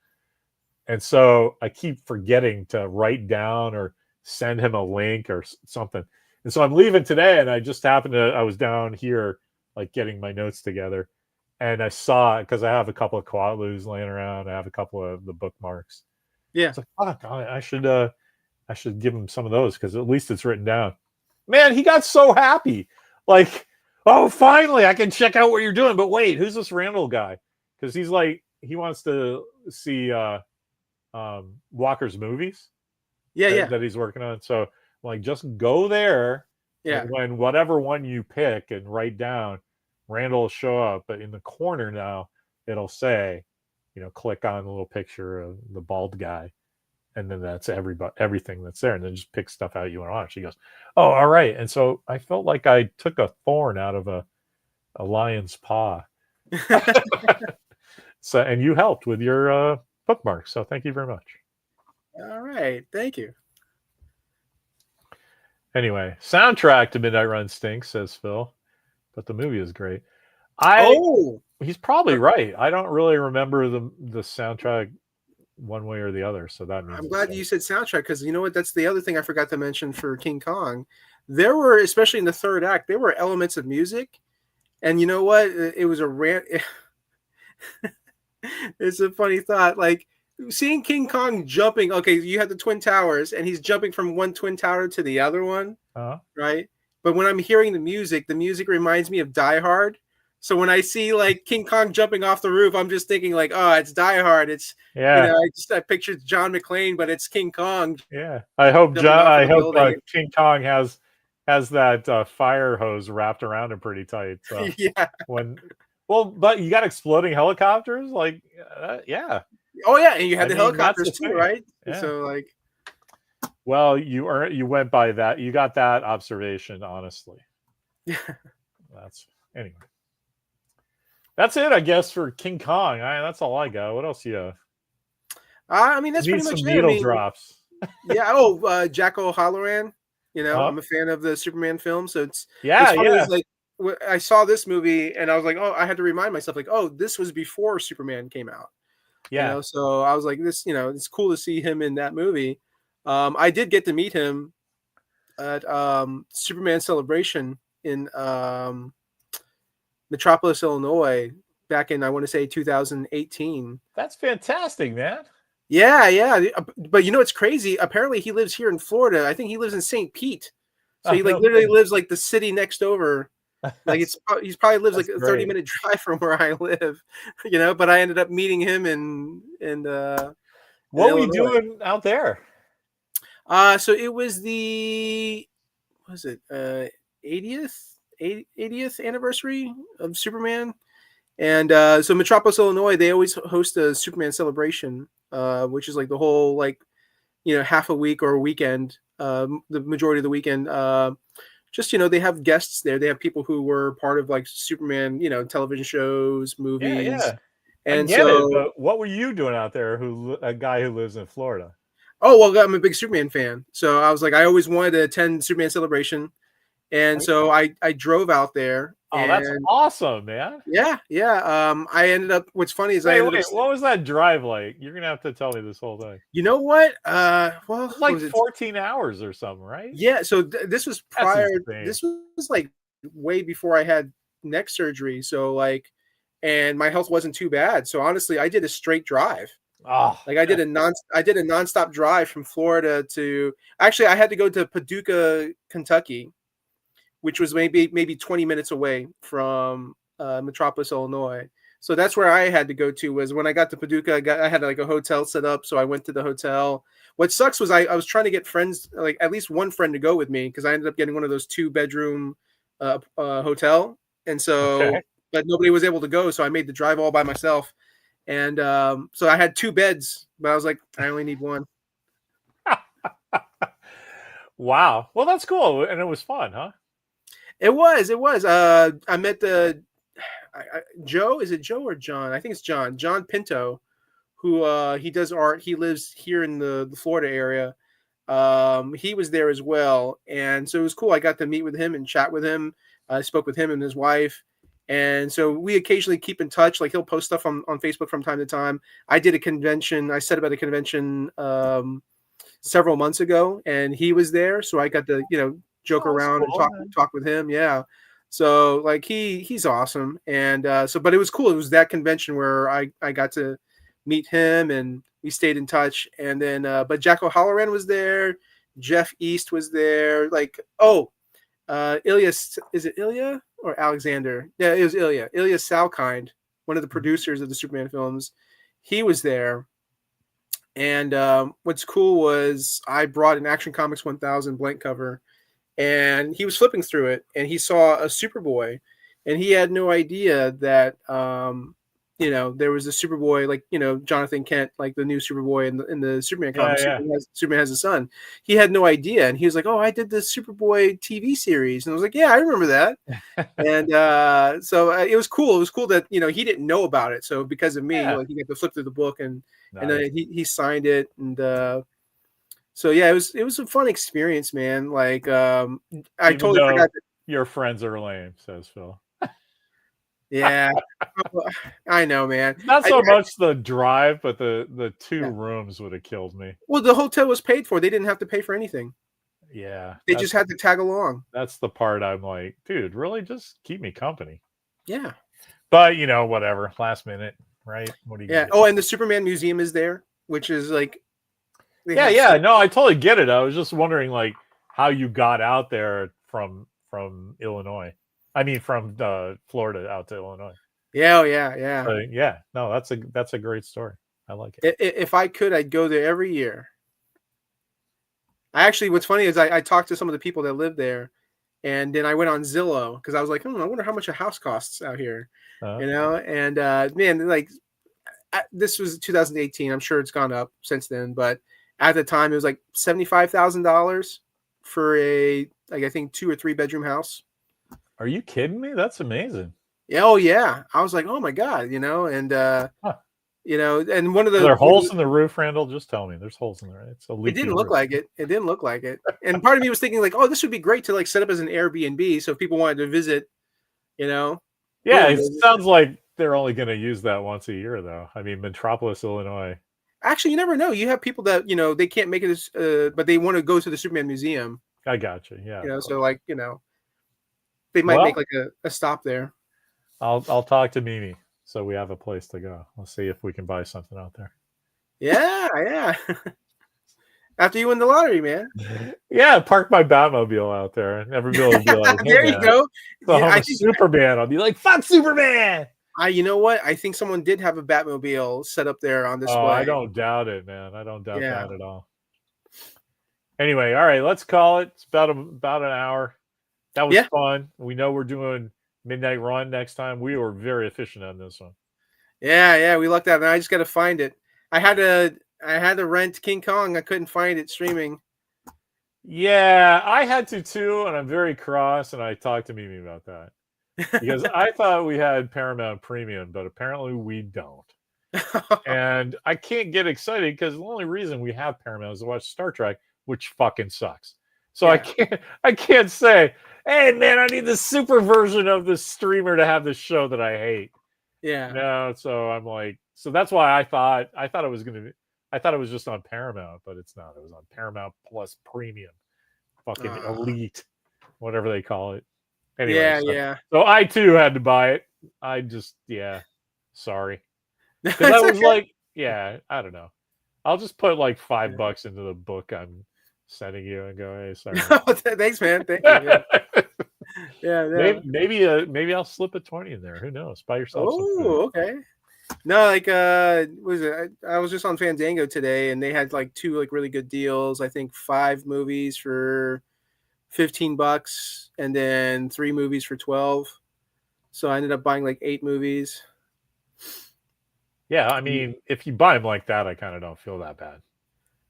And so I keep forgetting to write down or send him a link or something. And so I'm leaving today, and I just happened to, I was down here, like, getting my notes together, and I saw it because I have a couple of Quatloos laying around. I have a couple of the bookmarks. Yeah. It's like, fuck, I should give him some of those, because at least it's written down. Man, he got so happy. Like, oh, finally, I can check out what you're doing. But wait, who's this Randall guy? Because he's like, he wants to see Walker's movies that he's working on. So I'm like, just go there. Yeah. And when whatever one you pick and write down, Randall will show up. But in the corner now, it'll say, click on the little picture of the bald guy. And then that's everything that's there. And then just pick stuff out you want to watch. He goes, oh, all right. And so I felt like I took a thorn out of a lion's paw. So, and you helped with your bookmarks. So thank you very much. All right. Thank you. Anyway, soundtrack to Midnight Run stinks, says Phil, but the movie is great. He's probably right. I don't really remember the soundtrack one way or the other, so that means I'm glad you said soundtrack, because you know what? That's the other thing I forgot to mention for King Kong. There were, especially in the third act, there were elements of music, and you know what? It was a rant. It's a funny thought, like seeing King Kong jumping. Okay, you have the Twin Towers, and he's jumping from one Twin Tower to the other one, right? but when I'm hearing the music reminds me of Die Hard. So when I see like King Kong jumping off the roof, I'm just thinking like, oh, it's Die Hard. It's I pictured John McClane, but it's King Kong. Yeah, I hope jumping off of the building. King Kong has that fire hose wrapped around him pretty tight. So yeah. But you got exploding helicopters, like yeah. Oh yeah, and you had the helicopters too, right? Yeah. So like, well, you went by that. You got that observation, honestly. Yeah. Anyway. That's it, I guess, for King Kong. That's all I got. What else you have? I mean, that's pretty much some needle drops. Yeah. Oh, Jack O'Halloran. You know, I'm a fan of the Superman film, so it's like I saw this movie and I was like, oh, I had to remind myself, like, oh, this was before Superman came out. Yeah. You know, so I was like, this, you know, it's cool to see him in that movie. I did get to meet him at Superman Celebration in Metropolis, Illinois, back in, I want to say, 2018. That's fantastic, man. Yeah. But you know, it's crazy. Apparently he lives here in Florida. I think he lives in St. Pete. So he literally lives like the city next over. Like he probably lives like a 30-minute drive from where I live, you know, but I ended up meeting him in what were you doing out there? So it was the 80th anniversary of Superman. And so Metropolis, Illinois, they always host a Superman celebration, which is like the whole, like, you know, half a week or a weekend, the majority of the weekend. Just, you know, they have guests there. They have people who were part of like Superman, you know, television shows, movies. Yeah. And but what were you doing out there? A guy who lives in Florida? Oh, well, I'm a big Superman fan. So I was like, I always wanted to attend Superman Celebration. And so I drove out there. Oh, that's awesome, man. Yeah. I ended up, what's funny is what was that drive like? You're going to have to tell me this whole thing. You know what? Well, it's like 14 hours or something, right? Yeah. So this was prior. This was like way before I had neck surgery. So like, and my health wasn't too bad. So honestly, I did a straight drive. Oh, like I did a nonstop drive from Florida to, actually I had to go to Paducah, Kentucky, which was maybe 20 minutes away from Metropolis, Illinois. So that's where I had to go to. Was when I got to Paducah, I had like a hotel set up. So I went to the hotel. What sucks was I was trying to get friends, like at least one friend to go with me, because I ended up getting one of those 2-bedroom hotel. And so, but nobody was able to go. So I made the drive all by myself. And so I had 2 beds, but I was like, I only need one. Wow. Well, that's cool. And it was fun, huh? It was. I met Joe. Is it Joe or John? I think it's John. John Pinto, who he does art. He lives here in the Florida area. He was there as well, and so it was cool. I got to meet with him and chat with him. I spoke with him and his wife, and so we occasionally keep in touch. Like he'll post stuff on Facebook from time to time. I did a convention. I set up at a convention several months ago, and he was there, so I got to joke around and talk with him. Yeah. So like he's awesome. And but it was cool. It was that convention where I got to meet him and we stayed in touch. And then but Jack O'Halloran was there, Jeff East was there, like Ilya, is it Ilya or Alexander? Yeah, it was Ilya Salkind, one of the producers of the Superman films. He was there. And what's cool was I brought an Action Comics 1000 blank cover. And he was flipping through it, and he saw a Superboy, and he had no idea that there was a Superboy, like Jonathan Kent, like the new Superboy in the Superman comics. Yeah. Superman has a son. He had no idea, and he was like, "Oh, I did the Superboy TV series," and I was like, "Yeah, I remember that." And so it was cool. It was cool that he didn't know about it. So because of me, like he got to flip through the book, and then he signed it, and. So yeah, it was a fun experience, man. Like I totally forgot that your friends are lame, says Phil. Yeah, I know, man. Not so much the drive, but the 2 rooms would have killed me. Well, the hotel was paid for. They didn't have to pay for anything. Yeah, they just had to tag along. That's the part I'm like, dude, really, just keep me company. Yeah, but whatever. Last minute, right? What do you? Yeah. Oh, and the Superman Museum is there, which is like. Yeah. No, I totally get it. I was just wondering, like, how you got out there from from Illinois. I mean, from Florida out to Illinois. Yeah, yeah. Yeah, no, that's a great story. I like it. If I could, I'd go there every year. What's funny is I talked to some of the people that live there, and then I went on Zillow because I was like, I wonder how much a house costs out here, And man, like this was 2018. I'm sure it's gone up since then, but at the time it was like $75,000 for I think 2 or 3 bedroom house. Are you kidding me? That's amazing. Yeah, oh yeah. I was like, oh my god, and and one of the Are there holes in the roof, Randall? Just tell me. There's holes in there. It's a leaky It didn't look roof. like it. It didn't look like it. And part of me was thinking like, oh, this would be great to like set up as an Airbnb, so if people wanted to visit, Yeah, boom, it sounds like they're only going to use that once a year, though. I mean, Metropolis, Illinois. Actually, you never know. You have people that they can't make it, but they want to go to the Superman Museum. I got you. Yeah. So like they might make like a stop there. I'll talk to Mimi so we have a place to go. Let's see if we can buy something out there. Yeah. After you win the lottery, man. Yeah, park my Batmobile out there, and everybody will be like, hey, "There you go." So I'm Superman. I'll be like, "Fuck Superman." You know what? I think someone did have a Batmobile set up there on display. Oh, I don't doubt it, man. I don't doubt that at all. Anyway, all right, let's call it. It's about an hour. That was fun. We know we're doing Midnight Run next time. We were very efficient on this one. Yeah, we lucked out. And I just got to find it. I had to rent King Kong. I couldn't find it streaming. Yeah, I had to too, and I'm very cross. And I talked to Mimi about that because I thought we had Paramount Premium, but apparently we don't. And I can't get excited because the only reason we have Paramount is to watch Star Trek, which fucking sucks. So I can't say, hey man, I need the super version of this streamer to have this show that I hate. Yeah. No, so I'm like, so that's why I thought it was gonna be. I thought it was just on Paramount, but it's not. It was on Paramount Plus Premium, fucking Elite, whatever they call it. Anyway, So I too had to buy it. I just, sorry. Because I was like, I don't know. I'll just put like $5 into the book I'm sending you and go, hey, sorry. Thanks, man. Thank you. Yeah. Maybe I'll slip a 20 in there. Who knows? Buy yourself some food. Okay. No, like what was it? I was just on Fandango today, and they had like 2 like really good deals. I think 5 movies for $15, and then 3 movies for $12. So I ended up buying like 8 movies. Yeah, I mean, if you buy them like that, I kind of don't feel that bad.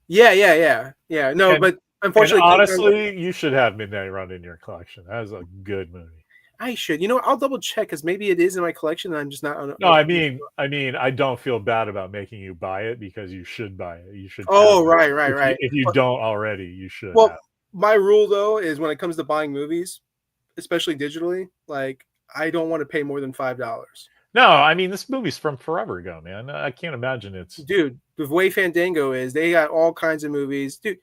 Yeah. No, but unfortunately, honestly, you should have Midnight Run in your collection. That is a good movie. I should. I'll double check because maybe it is in my collection and I'm just not. No, I mean, I don't feel bad about making you buy it because you should buy it. You should. Oh, right. If you don't already, you should. Well, my rule though is when it comes to buying movies, especially digitally, like I don't want to pay more than $5. No, I mean this movie's from forever ago, man. I can't imagine it's. Dude, the way Fandango is, they got all kinds of movies. Dude,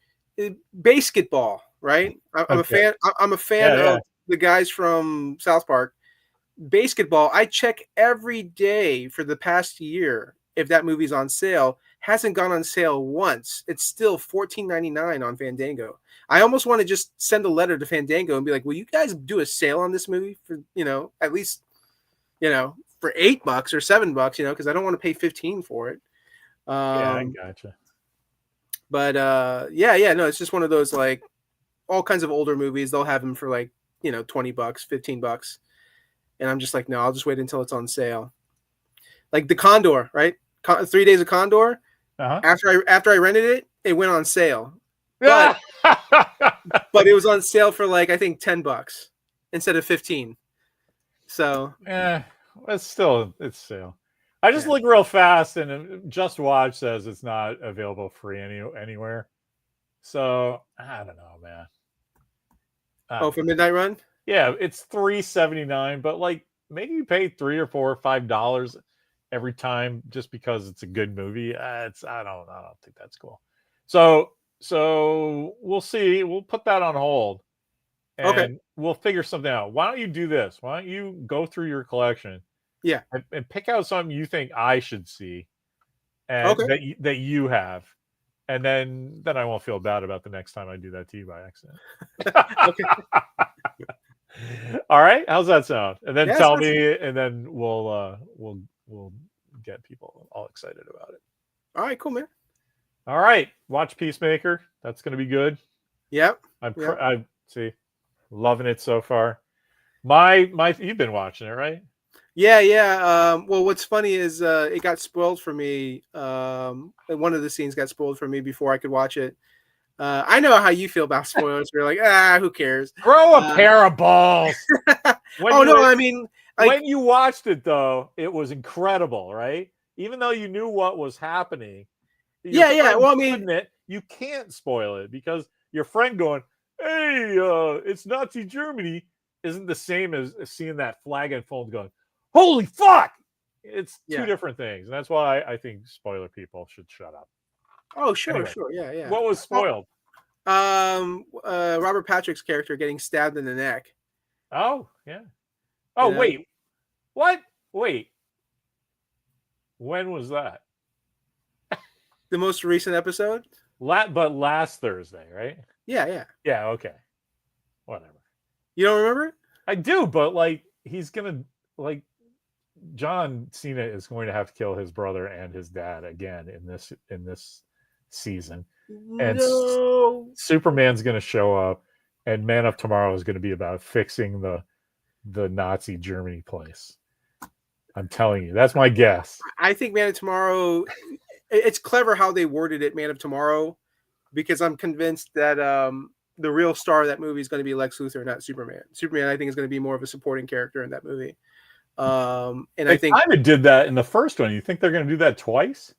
basketball, right? I'm a fan. I'm a fan of the guys from South Park. Basketball, I check every day for the past year if that movie's on sale. Hasn't gone on sale once. It's still $14.99 on Fandango. I almost want to just send a letter to Fandango and be like, will you guys do a sale on this movie for, at least, for $8 or $7, because I don't want to pay $15 for it. I gotcha. But no, it's just one of those like all kinds of older movies. They'll have them for like, $20, $15. And I'm just like, no, I'll just wait until it's on sale. Like the Condor, right? 3 Days of Condor. Uh-huh. After I rented it, it went on sale. But, but it was on sale for like, I think $10 instead of $15. So it's sale. I just look real fast, and Just Watch says it's not available free anywhere. So I don't know, man. For Midnight Run? Yeah, it's $3.79, but like maybe you pay $3 or $4 or $5 every time just because it's a good movie. I don't think that's cool. So we'll see. We'll put that on hold, and we'll figure something out. Why don't you do this? Why don't you go through your collection? Yeah, and pick out something you think I should see, and that you have, and then I won't feel bad about the next time I do that to you by accident. All right, how's that sound? And then Yeah, tell sounds- me, and then we'll get people all excited about it. all right, cool, man. All right, watch Peacemaker. That's going to be good. Yep. I see, loving it so far. My you've been watching it, right? Yeah. Well, what's funny is it got spoiled for me. One of the scenes got spoiled for me before I could watch it. I know how you feel about spoilers. You're like, who cares? Throw a pair of balls. Oh no, I mean, like, when you watched it though, it was incredible, right? Even though you knew what was happening, yeah. Well, I mean, you can't spoil it because your friend going, "Hey, it's Nazi Germany," isn't the same as seeing that flag and phone going, "Holy fuck!" It's two different things, and that's why I think spoiler people should shut up. Oh, sure, Anyway, sure, yeah. What was spoiled? Robert Patrick's character getting stabbed in the neck. Oh, yeah. Oh, Yeah. wait. What? Wait. When was that? The most recent episode? But last Thursday, right? Yeah. Yeah, okay. Whatever. You don't remember it? I do, but like he's gonna like John Cena is going to have to kill his brother and his dad again in this season. And No. Superman's gonna show up, and Man of Tomorrow is gonna be about fixing the Nazi Germany place. I'm telling you, that's my guess. I think Man of Tomorrow, it's clever how they worded it, Man of Tomorrow, because I'm convinced that the real star of that movie is going to be Lex Luthor, not Superman. Superman, I think, is going to be more of a supporting character in that movie. And I think kind of did that in the first one. You think they're going to do that twice?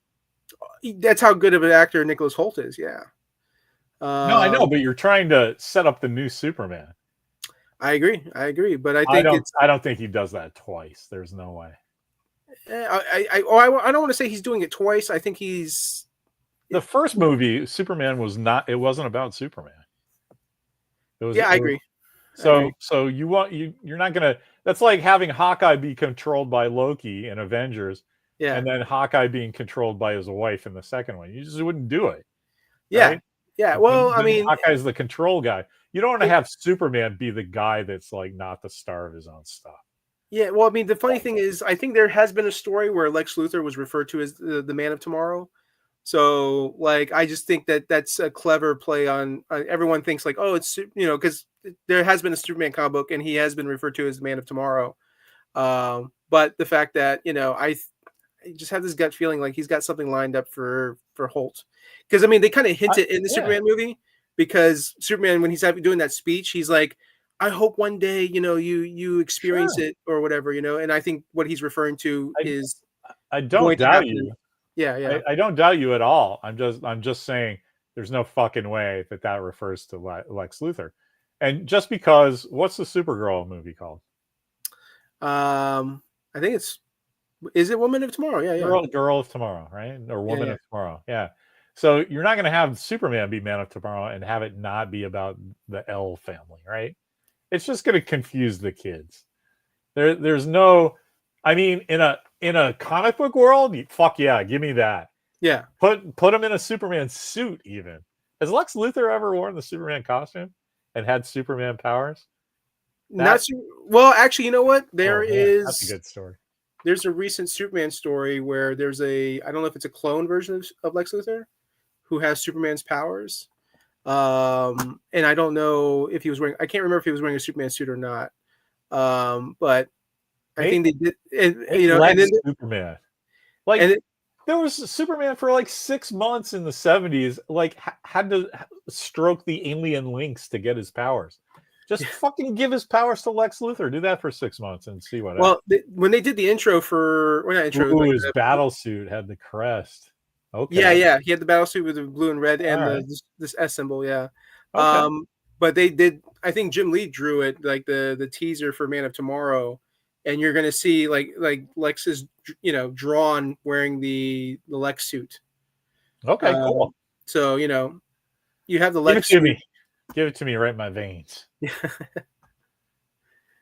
That's how good of an actor Nicholas Hoult is. Yeah. No, I know, but you're trying to set up the new Superman. I agree, but I don't think he does that twice. There's no way. I don't want to say he's doing it twice. I think he's the first movie. Superman was not. It wasn't about Superman. It was. Yeah, I agree. So you're not gonna. That's like having Hawkeye be controlled by Loki in Avengers, and then Hawkeye being controlled by his wife in the second one. You just wouldn't do it. Yeah, right? Yeah. Well, I mean, Hawkeye's the control guy. You don't want to have Superman be the guy that's like not the star of his own stuff. Yeah, well, I mean, the funny thing is, I think there has been a story where Lex Luthor was referred to as the Man of Tomorrow. So, like, I just think that that's a clever play on. Everyone thinks like, oh, it's because there has been a Superman comic book and he has been referred to as the Man of Tomorrow. But the fact that I just have this gut feeling like he's got something lined up for Holt, because I mean they kind of hint it in the Superman movie, because Superman, when he's doing that speech, he's like, I hope one day, you experience it or whatever, and I think what he's referering to is I don't doubt you. Yeah. I don't doubt you at all. I'm just saying there's no fucking way that refers to Lex Luthor. And just because, what's the Supergirl movie called? I think is it Woman of Tomorrow? Yeah. Girl of Tomorrow, right? Or Woman of Tomorrow. Yeah. So you're not going to have Superman be Man of Tomorrow and have it not be about the L family, right? It's just going to confuse the kids. There's no, I mean, in a comic book world, fuck yeah, give me that. Yeah. Put him in a Superman suit even. Has Lex Luthor ever worn the Superman costume and had Superman powers? Well, actually, you know what? That's a good story. There's a recent Superman story where there's I don't know if it's a clone version of Lex Luthor who has Superman's powers. And I don't know if he was wearing, I can't remember if he was wearing a Superman suit or not. But I think they did, and then Superman. Like, there was Superman for like 6 months in the 70s, like had to stroke the alien links to get his powers. Just fucking give his powers to Lex Luthor. Do that for 6 months and see what happens. Well, when they did the intro his battle suit had the crest. Okay. Yeah. He had the battle suit with the blue and red and this S symbol. Yeah. Okay. But they did. I think Jim Lee drew it, like the teaser for Man of Tomorrow, and you're gonna see like Lex is drawn wearing the Lex suit. Okay, cool. So you have the Lex suit. Give it to me right in my veins.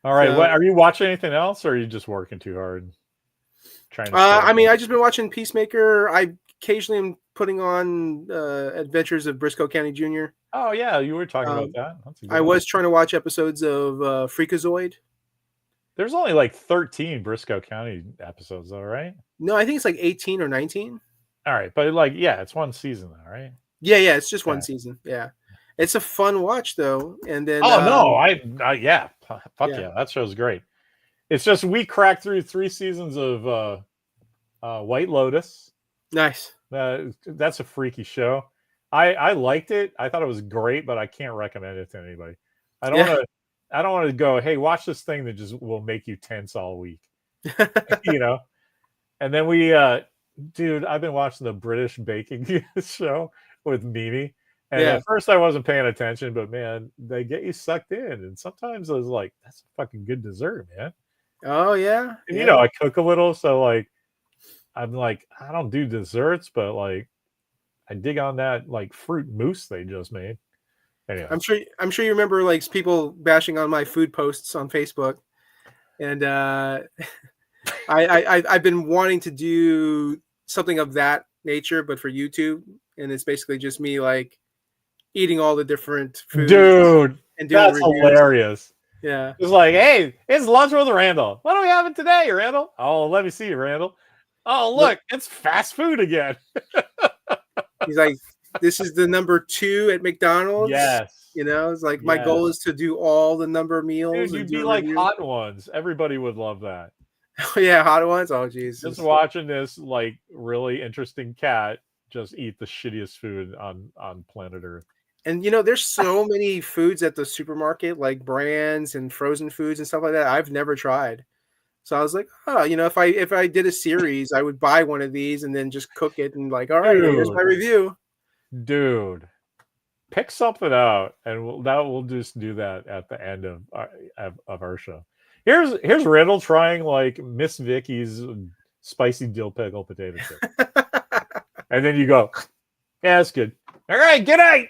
All right. Are you watching anything else, or are you just working too hard? I mean, I've just been watching Peacemaker. I occasionally am putting on Adventures of Briscoe County Jr. Oh yeah, you were talking about that. That's a good I one. was trying to watch episodes of Freakazoid. There's only like 13 Briscoe County episodes, though, right? No, I think it's like 18 or 19. All right, but like, yeah, it's one season, though, right? Yeah, it's just one Yeah. season. Yeah, it's a fun watch though. And then Oh no, yeah, fuck Yeah. yeah, that show's great. It's just we cracked through 3 seasons of White Lotus. Nice. That's a freaky show. I liked it. I thought it was great, but I can't recommend it to anybody. I don't want to go, hey, watch this thing that just will make you tense all week. You know? And then we dude, I've been watching the British baking show with Mimi. And Yeah. at first I wasn't paying attention, but man, they get you sucked in. And sometimes I was like, that's a fucking good dessert, man. Oh yeah. And yeah. you know, I cook a little, so like I'm like, I don't do desserts, but like I dig on that like fruit mousse they just made. Anyway. I'm sure you remember like people bashing on my food posts on Facebook. And I've been wanting to do something of that nature, but for YouTube. And it's basically just me like eating all the different foods. Dude, and doing that's reviews. hilarious. Yeah. It's like, hey, it's lunch with Randall. What are we having today, Randall? Oh, let me see, Randall. Oh, look, it's fast food again. He's like, this is the number 2 at McDonald's. Yes. You know, it's like my goal is to do all the number of meals. Dude, you'd be like Hot Ones. Everybody would love that. Yeah, Hot Ones. Oh, Jesus. Just watching this like really interesting cat just eat the shittiest food on planet Earth. And you know, there's so many foods at the supermarket, like brands and frozen foods and stuff like that. I've never tried. So I was like, oh, you know, if I did a series, I would buy one of these and then just cook it and like, all right, here's my review. Dude, pick something out, and we'll just do that at the end of our show. Here's Randall trying like Miss Vicky's spicy dill pickle potato chip, and then you go, yeah, that's good. All right, good night.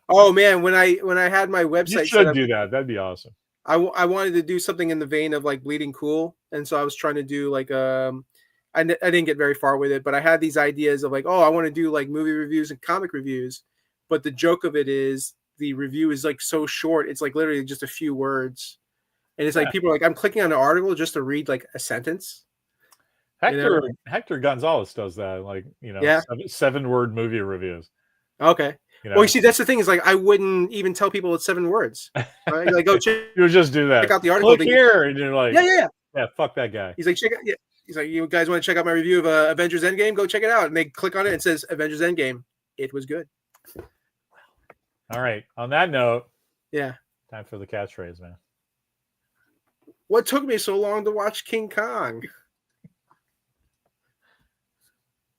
Oh man, when I had my website, you should do that. That'd be awesome. I wanted to do something in the vein of like Bleeding Cool, and so I was trying to do like I didn't get very far with it, but I had these ideas of like, oh, I want to do like movie reviews and comic reviews, but the joke of it is the review is like so short, it's like literally just a few words, and it's like people are like, I'm clicking on an article just to read like a sentence. Hector Gonzalez does that, like, you know, 7-word movie reviews. Okay. You know? Well, you see, that's the thing is like I wouldn't even tell people it's 7 words. Right? Like, go check. You would just do that. Check out the article. Look here, and you're like, yeah, fuck that guy. He's like, check out. Yeah. He's like, you guys want to check out my review of Avengers Endgame? Go check it out. And they click on it and it says Avengers Endgame. It was good. All right. On that note, yeah, time for the catchphrase, man. What took me so long to watch King Kong?